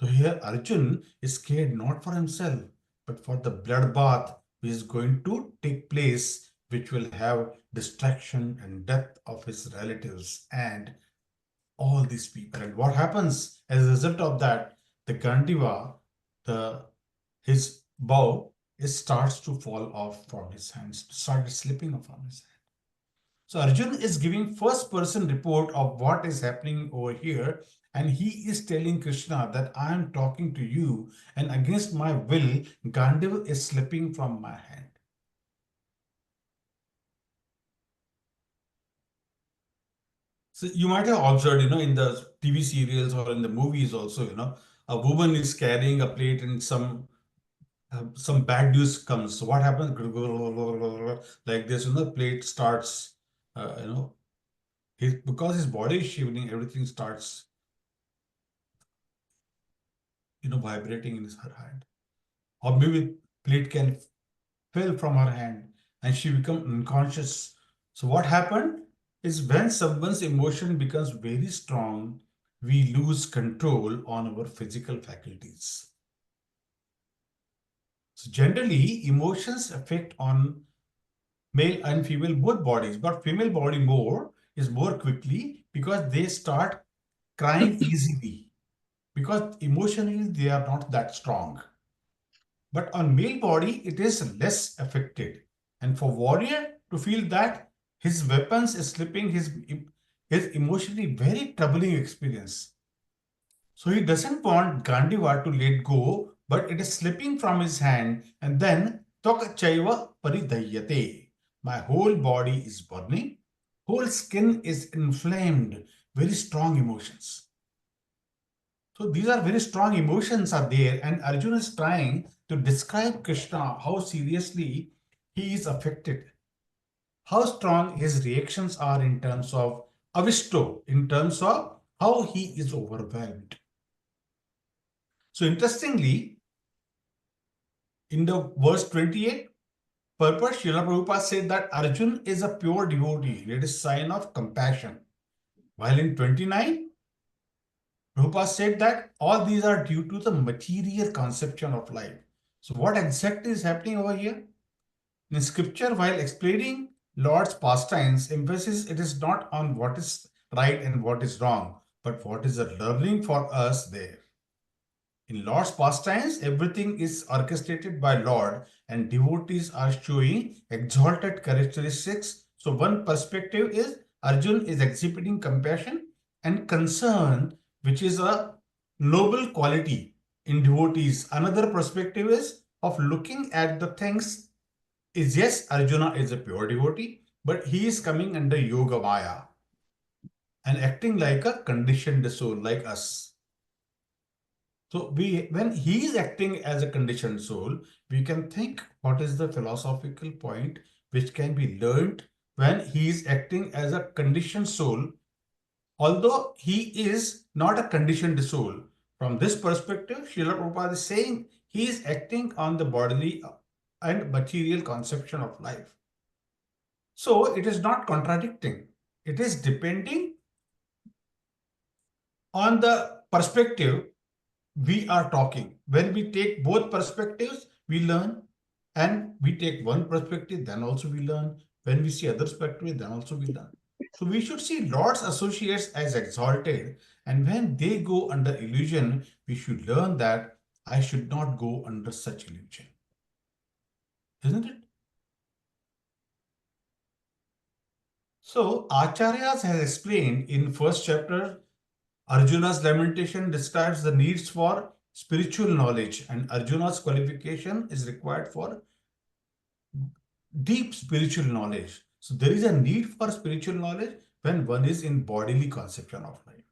So here Arjun is scared not for himself, but for the bloodbath which is going to take place, which will have destruction and death of his relatives and all these people. And what happens as a result of that? The Gandiva, his bow, it starts to fall off from his hands, started slipping off from his hand. So Arjun is giving first person report of what is happening over here, and he is telling Krishna that I am talking to you, and against my will, Gandiva is slipping from my hand. So you might have observed, in the TV serials or in the movies also, a woman is carrying a plate and some bad news comes. So what happens? Like this, plate starts, because his body is shivering, everything starts, vibrating in her hand. Or maybe plate can fell from her hand and she become unconscious. So what happened is when someone's emotion becomes very strong, we lose control on our physical faculties. So generally, emotions affect on male and female both bodies, but female body is more quickly because they start crying easily, because emotionally they are not that strong. But on male body, it is less affected. And for warrior to feel that his weapons is slipping, his emotionally very troubling experience. So he doesn't want Gandiva to let go, but it is slipping from his hand, and then Tokachaiva Paridayyate. My whole body is burning, whole skin is inflamed, very strong emotions. So these are very strong emotions are there, and Arjuna is trying to describe Krishna, how seriously he is affected, how strong his reactions are in terms of avishto, in terms of how he is overwhelmed. So interestingly, in the verse 28, purport Srila Prabhupada said that Arjun is a pure devotee. It is sign of compassion. While in 29, Prabhupada said that all these are due to the material conception of life. So what exactly is happening over here? In scripture, while explaining Lord's pastimes, emphasis it is not on what is right and what is wrong, but what is the learning for us there. In Lord's pastimes, everything is orchestrated by Lord, and devotees are showing exalted characteristics. So one perspective is Arjun is exhibiting compassion and concern, which is a noble quality in devotees. Another perspective is of looking at the things is, yes, Arjuna is a pure devotee, but he is coming under Yoga Maya and acting like a conditioned soul like us. So when he is acting as a conditioned soul, we can think what is the philosophical point which can be learned when he is acting as a conditioned soul, although he is not a conditioned soul. From this perspective, Srila Prabhupada is saying he is acting on the bodily and material conception of life. So it is not contradicting. It is depending on the perspective we are talking. When we take both perspectives, we learn. And we take one perspective, then also we learn. When we see other perspective, then also we learn. So we should see Lord's associates as exalted. And when they go under illusion, we should learn that I should not go under such illusion. Isn't it? So Acharyas has explained in first chapter, Arjuna's lamentation describes the needs for spiritual knowledge, and Arjuna's qualification is required for deep spiritual knowledge. So there is a need for spiritual knowledge when one is in bodily conception of life.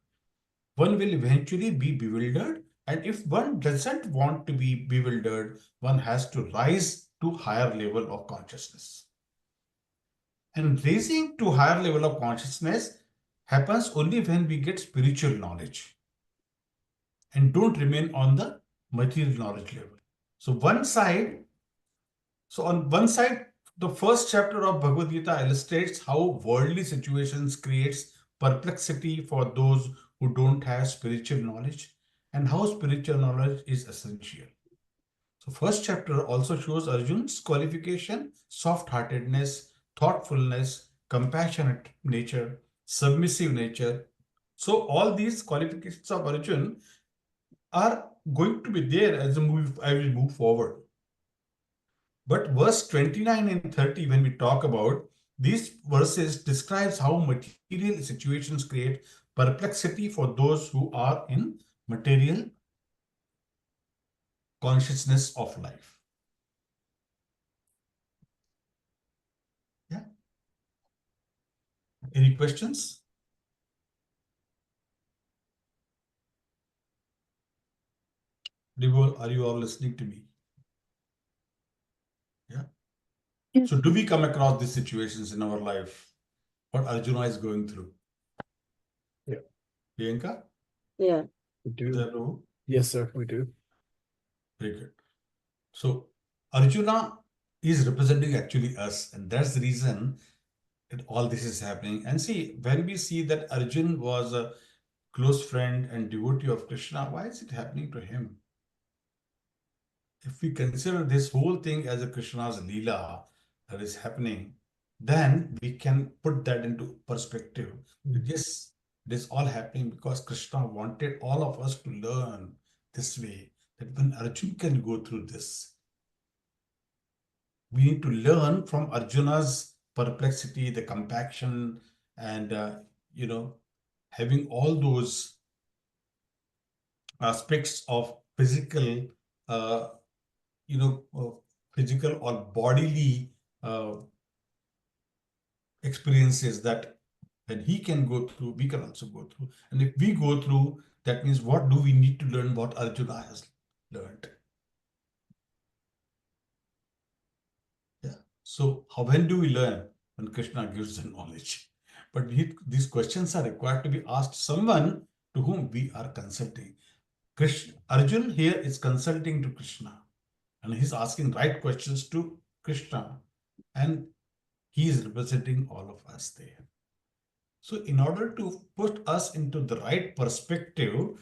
One will eventually be bewildered, and if one doesn't want to be bewildered, one has to rise to higher level of consciousness. And raising to higher level of consciousness happens only when we get spiritual knowledge and don't remain on the material knowledge level. So on one side, the first chapter of Bhagavad Gita illustrates how worldly situations creates perplexity for those who don't have spiritual knowledge and how spiritual knowledge is essential. So first chapter also shows Arjun's qualification, soft-heartedness, thoughtfulness, compassionate nature, submissive nature. So all these qualifications of Arjun are going to be there as we move forward. But verse 29 and 30, when we talk about these verses, describes how material situations create perplexity for those who are in material consciousness of life. Yeah. Any questions? Are you all listening to me? Yeah. Yes. So do we come across these situations in our life? What Arjuna is going through? Yeah. Priyanka? Yeah. We do. Prabhu? Yes, sir, we do. Very good. So Arjuna is representing actually us, and that's the reason that all this is happening. And see, when we see that Arjun was a close friend and devotee of Krishna, why is it happening to him? If we consider this whole thing as a Krishna's Leela that is happening, then we can put that into perspective. Yes, it is all happening because Krishna wanted all of us to learn this way, that when Arjun can go through this, we need to learn from Arjuna's perplexity, the compassion, and having all those aspects of physical, uh, physical or bodily experiences that when he can go through, we can also go through. And if we go through, that means what do we need to learn what Arjuna has learned? Yeah. So when do we learn? When Krishna gives the knowledge. But these questions are required to be asked someone to whom we are consulting. Arjun here is consulting to Krishna, and he's asking right questions to Krishna, and he is representing all of us there. So in order to put us into the right perspective,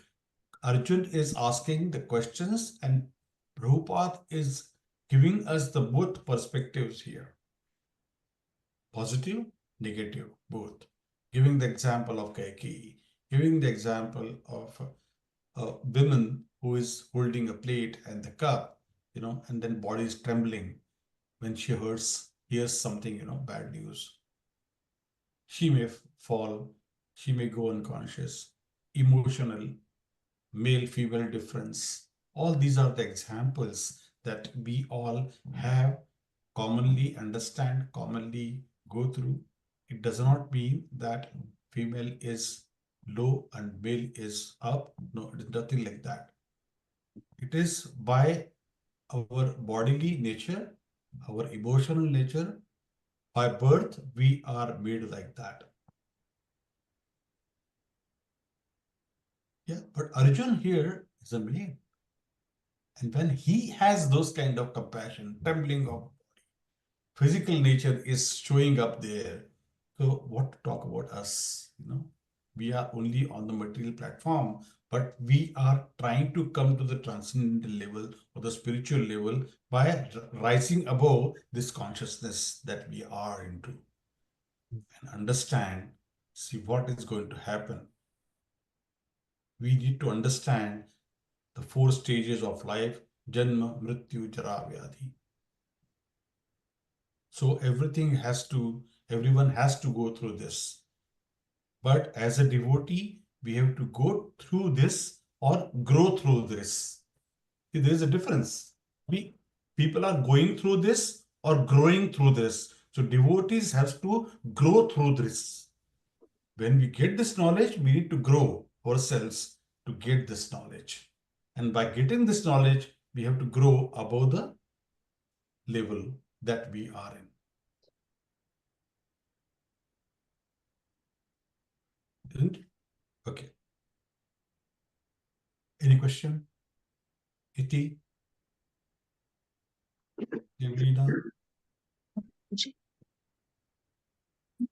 Arjun is asking the questions and Prabhupada is giving us the both perspectives here. Positive, negative, both. Giving the example of Kaikeyi, giving the example of a woman who is holding a plate and the cup, and then body is trembling when she hears something, bad news. She may fall, she may go unconscious, emotional, male-female difference. All these are the examples that we all have, commonly understand, commonly go through. It does not mean that female is low and male is up. No, it is nothing like that. It is by our bodily nature, our emotional nature. By birth, we are made like that. Yeah, but Arjun here is a male. And when he has those kind of compassion, trembling of physical nature is showing up there. So what to talk about us? We are only on the material platform, but we are trying to come to the transcendental level or the spiritual level by rising above this consciousness that we are into and understand, see what is going to happen. We need to understand the 4 stages of life: Janma, Mrityu, Jara, Vyadhi. So everyone has to go through this. But as a devotee, we have to go through this or grow through this. See, there is a difference. People are going through this or growing through this. So devotees have to grow through this. When we get this knowledge, we need to grow ourselves to get this knowledge. And by getting this knowledge, we have to grow above the level that we are in. Isn't it? Okay. Any question? Iti? Devlina?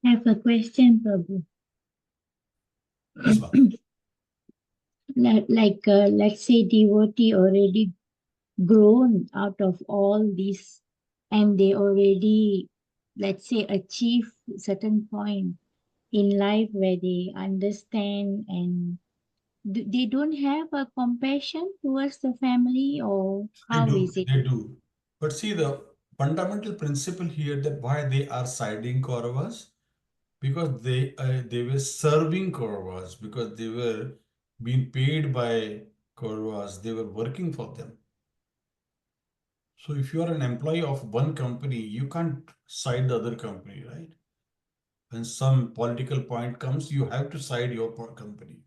I have a question, Prabhu. Yes, ma'am. Let's say devotee already grown out of all this and they already, let's say, achieve certain point in life where they understand and they don't have a compassion towards the family, or how is it? They do. But see the fundamental principle here that why they are siding Kauravas, because they were serving Kauravas, because they were being paid by Kauravas, they were working for them. So if you are an employee of one company, you can't side the other company, right? When some political point comes, you have to side your company.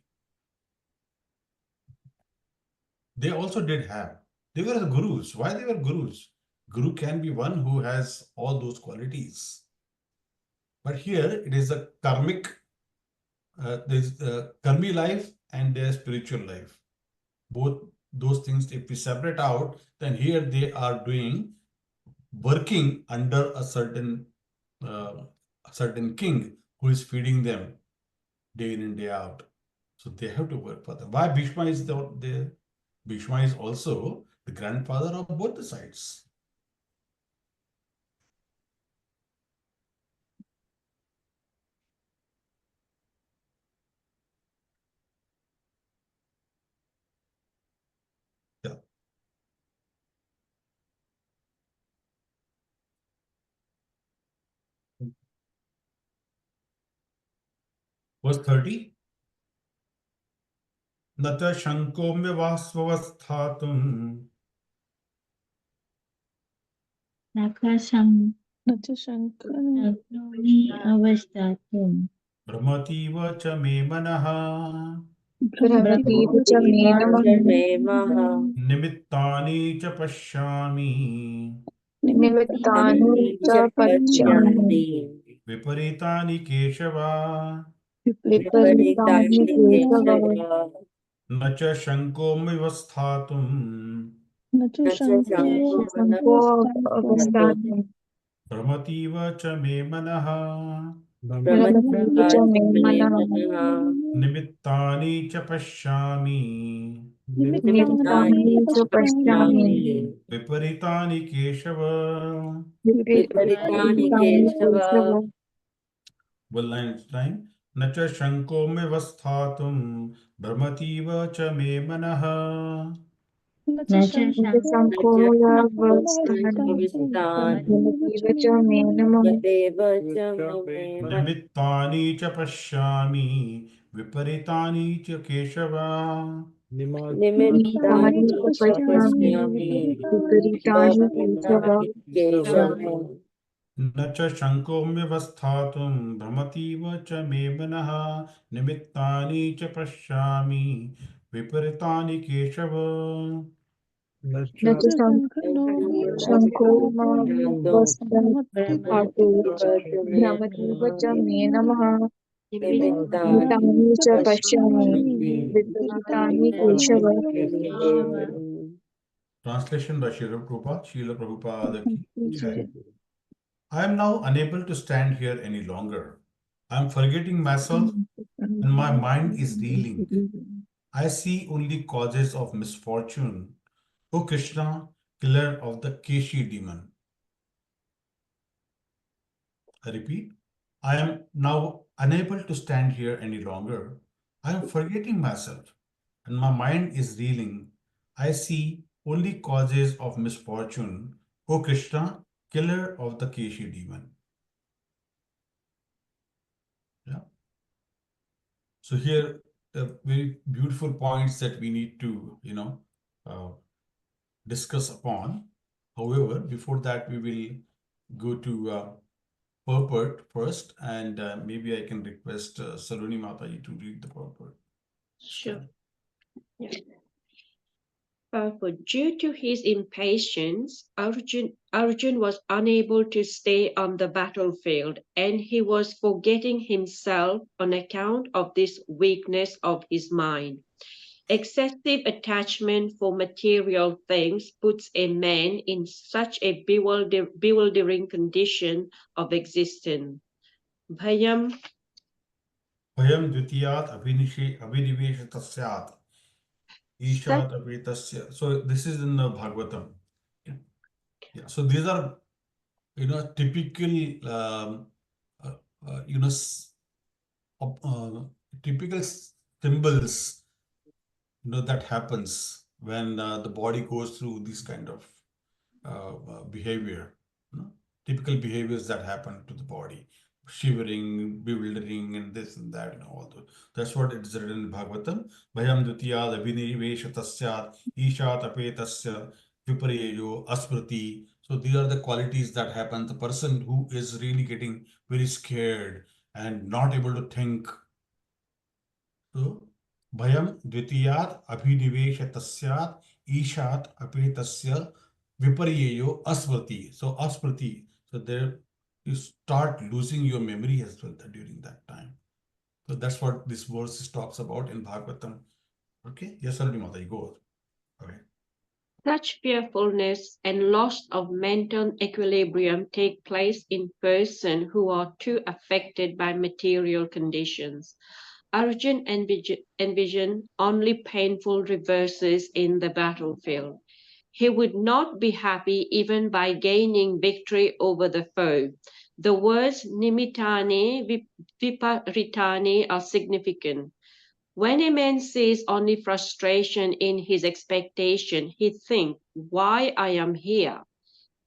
They also did have. They were the gurus. Why they were gurus? Guru can be one who has all those qualities. But here it is a karmic, there's karmi life and their spiritual life. Both those things, if we separate out, then here they are working under uh, a certain king who is feeding them day in and day out. So they have to work for them. Why Bhishma is there? Bhishma is also the grandfather of both the sides. Yeah. Verse 30. Nata shankomya vasvavasthatum Nakasam Shankara avastatum brahmativa cha me manaha Brahmativa cha me namaha. nimittani cha pashyami Nimittani cha pachyami. viparitani keshava Viparitani kesava. na cha shankomya vasthatum Sanko avasthanam. brahmativa cha me manaha Brahmativa cha me manaha. nimittani cha pashyami Nimittani cha pashyami. viparitani keshava. Viparitani kesava. One line at a time. न च शङ्को मे वस्थातुं भ्रमतीव च मे मनः Sanko avasthanam. Brahmativa cha me namaha. निमित्तानि च पश्यामि विपरीतानि च Keshav Nimittani cha pashyami. Viparitani kesava. न च शङ्को मे वस्थातुं भ्रमतीव च मे मनः निमित्तानि च पश्यामि विपरीतानि Keshav Nacha Shankano Shankurma Vastam Namaste Atu Brahmativa cha me namaha Nitani cha pashyami Viparitani Keshava. Translation by Srila Prabhupada ki Jai. I am now unable to stand here any longer. I am forgetting myself and my mind is reeling. I see only causes of misfortune. O Krishna, killer of the Keshi demon. I repeat, I am now unable to stand here any longer. I am forgetting myself and my mind is reeling. I see only causes of misfortune. O Krishna, killer of the Keshi demon. Yeah. So here, very beautiful points that we need to, uh, discuss upon. However, before that, we will go to purport first, and maybe I can request Saloni Mataji to read the purport. Sure. Yeah. Purport. Due to his impatience, Arjun was unable to stay on the battlefield, and he was forgetting himself on account of this weakness of his mind. Excessive attachment for material things puts a man in such a bewildering condition of existence. Bhayam Bhayam dvitiyat abhiniveshatasyat ishat apetasya. So this is in Bhagavatam. Yeah. So these are, typical, uh, uh, you know, typical symbols, that happens when the body goes through this kind of behavior. Typical behaviors that happen to the body, shivering, bewildering, and this and that, all those. That's what it is written in Bhagavatam. Bhayam dutiyad abhiniveshatasyat ishat apetasya viparyeyo asmriti. So these are the qualities that happen. The person who is really getting very scared and not able to think. So Bhayam dvitiyat abhiniveshatasyat ishat apetasya viparyeyo asmriti. So asmriti. So there you start losing your memory as well during that time. So that's what this verse talks about in Bhagavatam. Okay? Yes, Sarvati Mata, go. Okay. Such fearfulness and loss of mental equilibrium take place in persons who are too affected by material conditions. Arjun envisioned only painful reverses in the battlefield. He would not be happy even by gaining victory over the foe. The words nimitani, viparitani are significant. When a man sees only frustration in his expectation, he thinks, why I am here?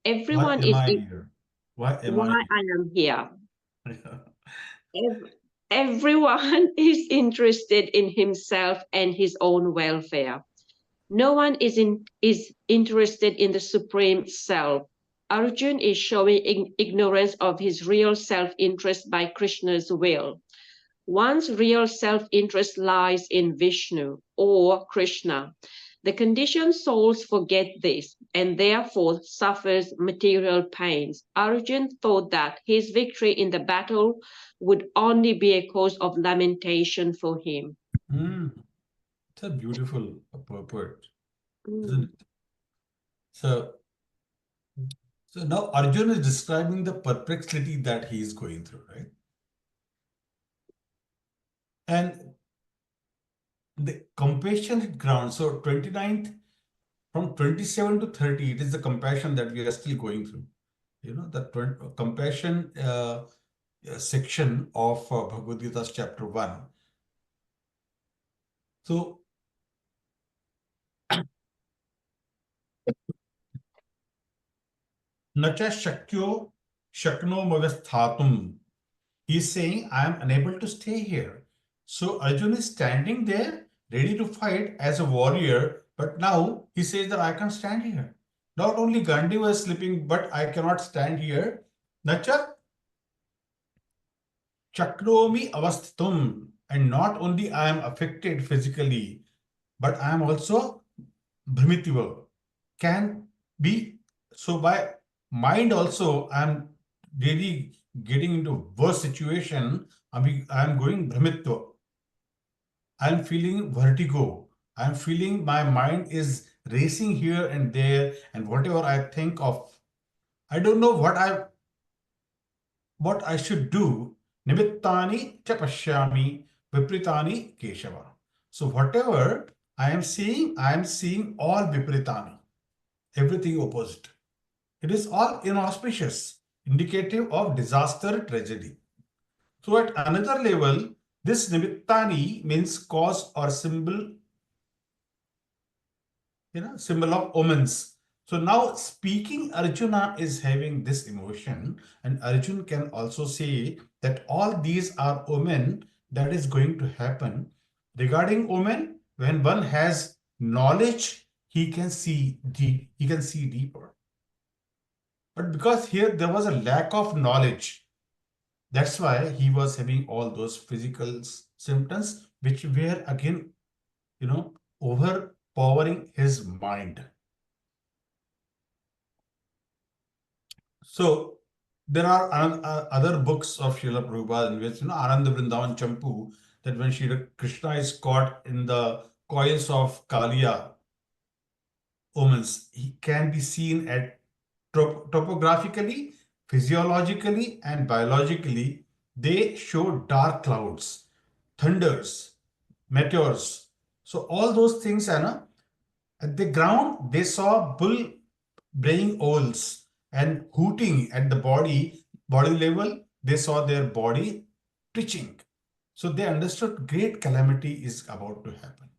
Why Everyone am is I here? Why am why I I am here. here? Everyone is interested in himself and his own welfare. No one is interested in the Supreme Self. Arjun is showing ignorance of his real self-interest by Krishna's will. One's real self-interest lies in Vishnu or Krishna. The conditioned souls forget this and therefore suffers material pains. Arjun thought that his victory in the battle would only be a cause of lamentation for him. It's a beautiful purport, Mm. isn't it? So now Arjun is describing the perplexity that he is going through, right? And the compassionate ground. So 29th, from 27 to 30, it is the compassion that we are still going through. The compassion section of Bhagavad Gita's chapter 1. So Nacha Shakyo Shakno Mavasthatum. He's saying, I am unable to stay here. So Arjun is standing there, ready to fight as a warrior, but now he says that I can't stand here. Not only Gandhi was sleeping, but I cannot stand here. Nacha Chakromi Avasthatum. And not only I am affected physically, but I am also Brahmitiva. can be, so by mind also, I'm really getting into worse situation. I'm going Brahmitva. I'm feeling vertigo. I'm feeling my mind is racing here and there, and whatever I think of, I don't know what I should do. Nimittani cha pashyami vipritani keshava. So whatever I am seeing all vipritani, everything opposite. It is all inauspicious, indicative of disaster, tragedy. So at another level, this nimittani means cause or symbol, symbol of omens. So now speaking, Arjuna is having this emotion, and Arjun can also say that all these are omen that is going to happen. Regarding omen, when one has knowledge, he can see deep, he can see deeper. But because here there was a lack of knowledge, that's why he was having all those physical symptoms, which were again, overpowering his mind. So there are other books of Srila Prabhupada in which, Ananda Vrindavan Champu, that when Sri Krishna is caught in the coils of Kaliya omens, he can be seen at topographically, physiologically, and biologically. They show dark clouds, thunders, meteors. So all those things, at the ground, they saw bull braying owls and hooting at the body level. They saw their body twitching. So they understood great calamity is about to happen.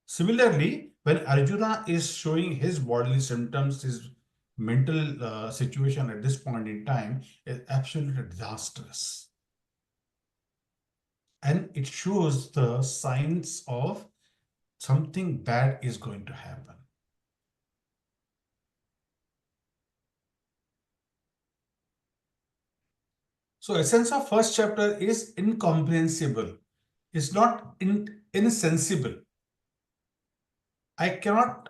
Similarly, when Arjuna is showing his bodily symptoms, his mental situation at this point in time is absolutely disastrous. And it shows the signs of something bad is going to happen. So essence of first chapter is incomprehensible. It's not insensible. I cannot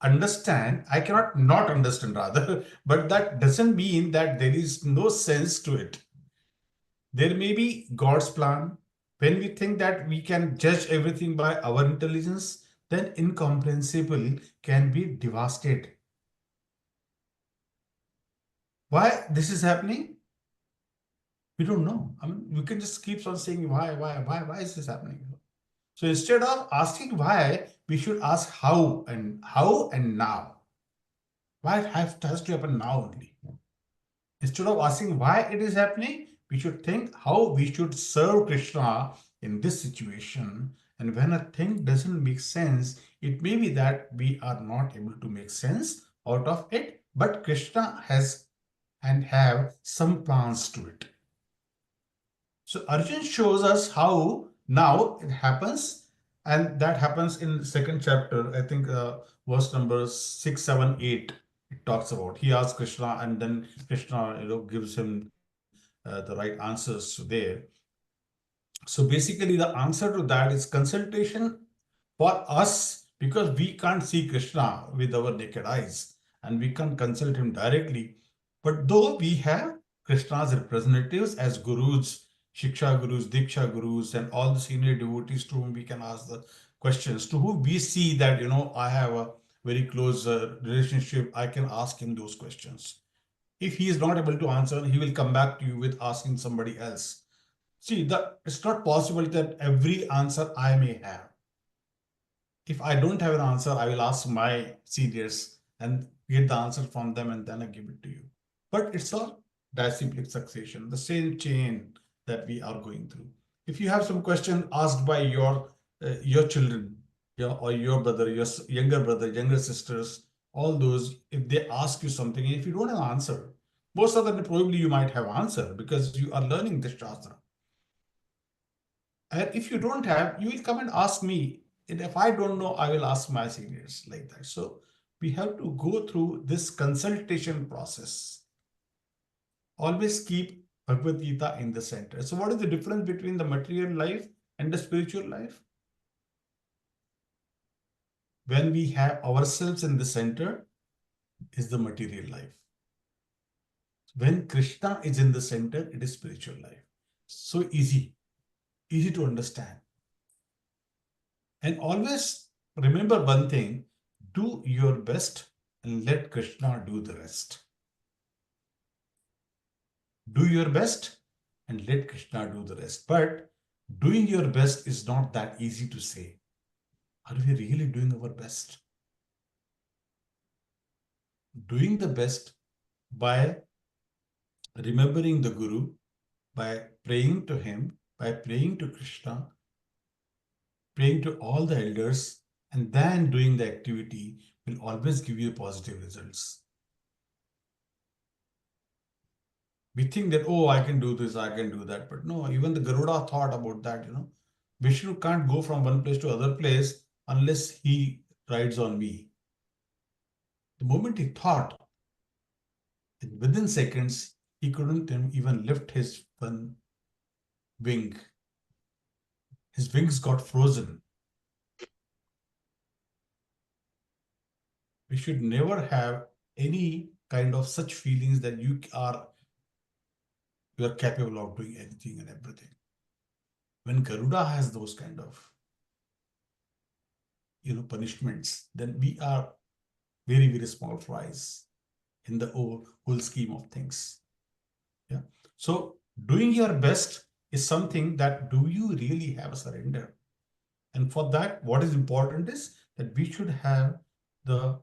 understand, I cannot not understand rather, but that doesn't mean that there is no sense to it. There may be God's plan. When we think that we can judge everything by our intelligence, then incomprehensible can be devastated. Why this is happening? We don't know. I mean, we can just keep on saying why is this happening? So instead of asking why, we should ask how and now. Why it has to happen now only. Instead of asking why it is happening, we should think how we should serve Krishna in this situation. And when a thing doesn't make sense, it may be that we are not able to make sense out of it, but Krishna has and have some plans to it. So Arjun shows us how now it happens, and that happens in second chapter, I think verse number 6, 7, 8. It talks about, he asks Krishna, and then Krishna gives him the right answers there. So basically the answer to that is consultation for us, because we can't see Krishna with our naked eyes and we can't consult him directly. But though we have Krishna's representatives as gurus, Shiksha gurus, Diksha gurus, and all the senior devotees to whom we can ask the questions, to whom we see that, I have a very close relationship, I can ask him those questions. If he is not able to answer, he will come back to you with asking somebody else. See, it's not possible that every answer I may have. If I don't have an answer, I will ask my seniors and get the answer from them, and then I give it to you. But it's a disciplic succession, the same chain that we are going through. If you have some question asked by your children, or your brother, your younger brother, younger sisters, all those, if they ask you something, if you don't have an answer, most of the time probably you might have answer because you are learning this Shastra. And if you don't have, you will come and ask me. And if I don't know, I will ask my seniors, like that. So we have to go through this consultation process. Always keep Bhagavad Gita in the center. So what is the difference between the material life and the spiritual life? when we have ourselves in the center, is the material life. When Krishna is in the center, it is spiritual life. So easy to understand. And always remember one thing, do your best and let Krishna do the rest. Do your best and let Krishna do the rest. But doing your best is not that easy to say. Are we really doing our best? Doing the best by remembering the Guru, by praying to him, by praying to Krishna, praying to all the elders, and then doing the activity will always give you positive results. We think that, oh, I can do this, I can do that. But no, even the Garuda thought about that, Vishnu can't go from one place to other place unless he rides on me. The moment he thought, within seconds, he couldn't even lift his one wing. His wings got frozen. We should never have any kind of such feelings that you are capable of doing anything and everything. When Garuda has those kind of punishments, then we are very, very small fries in the whole scheme of things. Yeah. So doing your best is something that do you really have a surrender? And for that, what is important is that we should have the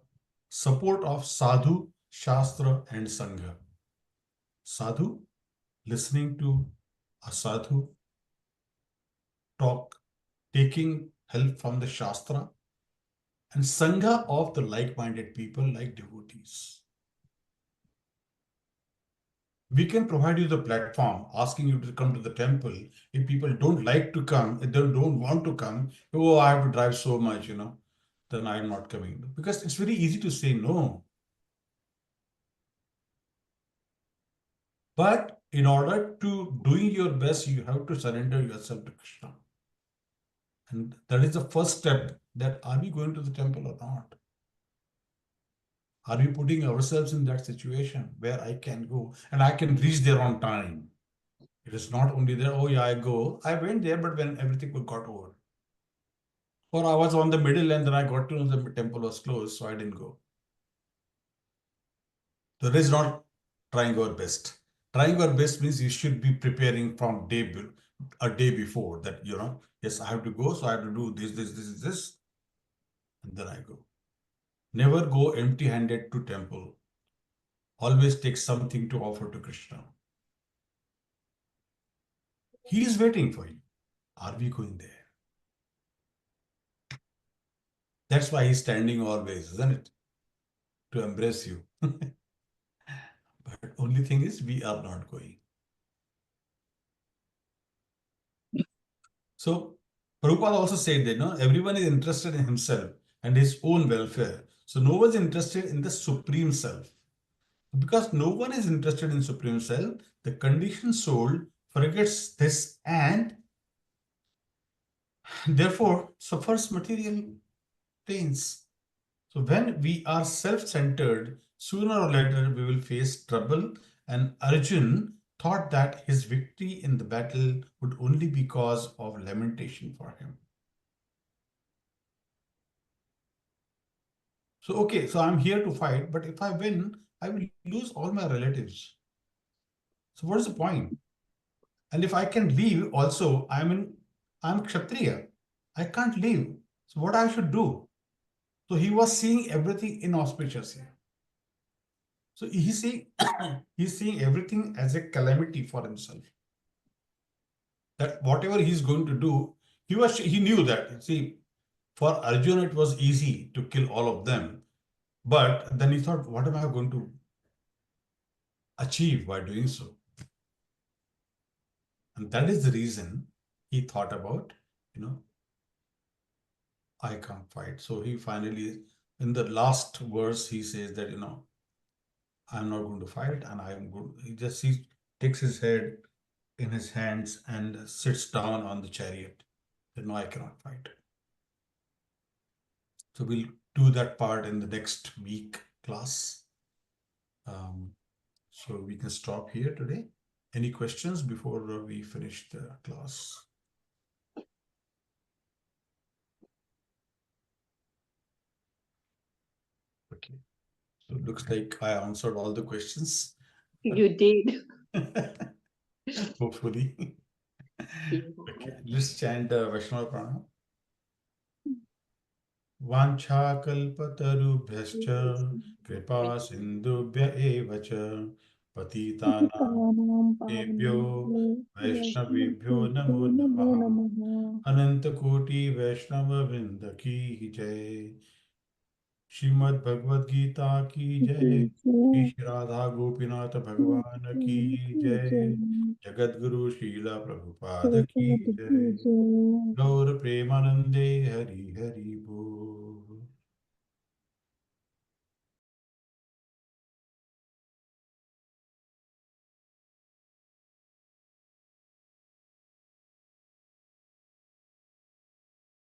support of sadhu, shastra, and sangha. Sadhu, listening to a sadhu talk, taking help from the shastra, and sangha of the like-minded people like devotees. We can provide you the platform, asking you to come to the temple. If people don't like to come, if they don't want to come, oh, I have to drive so much, then I'm not coming. Because it's very easy to say no. But in order to doing your best, you have to surrender yourself to Krishna. And that is the first step, that are we going to the temple or not? Are we putting ourselves in that situation where I can go and I can reach there on time? It is not only there, oh yeah, I went there, but when everything got over. Or I was on the middle and then I got to know the temple was closed, so I didn't go. That is not trying our best. Trying our best means you should be preparing from a day before that, yes, I have to go, so I have to do this, and then I go. Never go empty-handed to temple. Always take something to offer to Krishna. He is waiting for you. Are we going there? That's why he's standing always, isn't it? To embrace you. But only thing is, we are not going. So, Prabhupada also said that everyone is interested in himself and his own welfare. So, no one is interested in the Supreme Self. Because no one is interested in Supreme Self, the conditioned soul forgets this and therefore suffers material pains. So when we are self-centered, sooner or later we will face trouble, and Arjun thought that his victory in the battle would only be cause of lamentation for him. So, okay, so I'm here to fight, but if I win, I will lose all my relatives. So what is the point? And if I can leave also, I'm Kshatriya. I can't leave. So what I should do? So he was seeing everything inauspicious here. So he's seeing everything as a calamity for himself. That whatever he's going to do, he knew that. See, for Arjuna it was easy to kill all of them, but then he thought, what am I going to achieve by doing so? And that is the reason he thought about, I can't fight. So he finally, in the last verse, he says that, I'm not going to fight, and I'm good. He takes his head in his hands and sits down on the chariot. That no, I cannot fight. So we'll do that part in the next week class. So we can stop here today. Any questions before we finish the class? Okay. So it looks like I answered all the questions. You did. Hopefully. Okay, let's chant Vaishnava Pranam. वाञ्छाकल्पतरुभ्यश्च कृपा सिन्धुभ्य एव च पतितानां पावनेभ्यो वैष्णवेभ्यो नमो नमः। अनंतकोटि वैष्णववृंद की जय। श्रीमद् भगवद गीता की जय। श्री राधा गोपीनाथ भगवान की जय। जगत गुरु श्रीला प्रभुपाद की जय। गौर प्रेमानंदे हरि हरि बोल।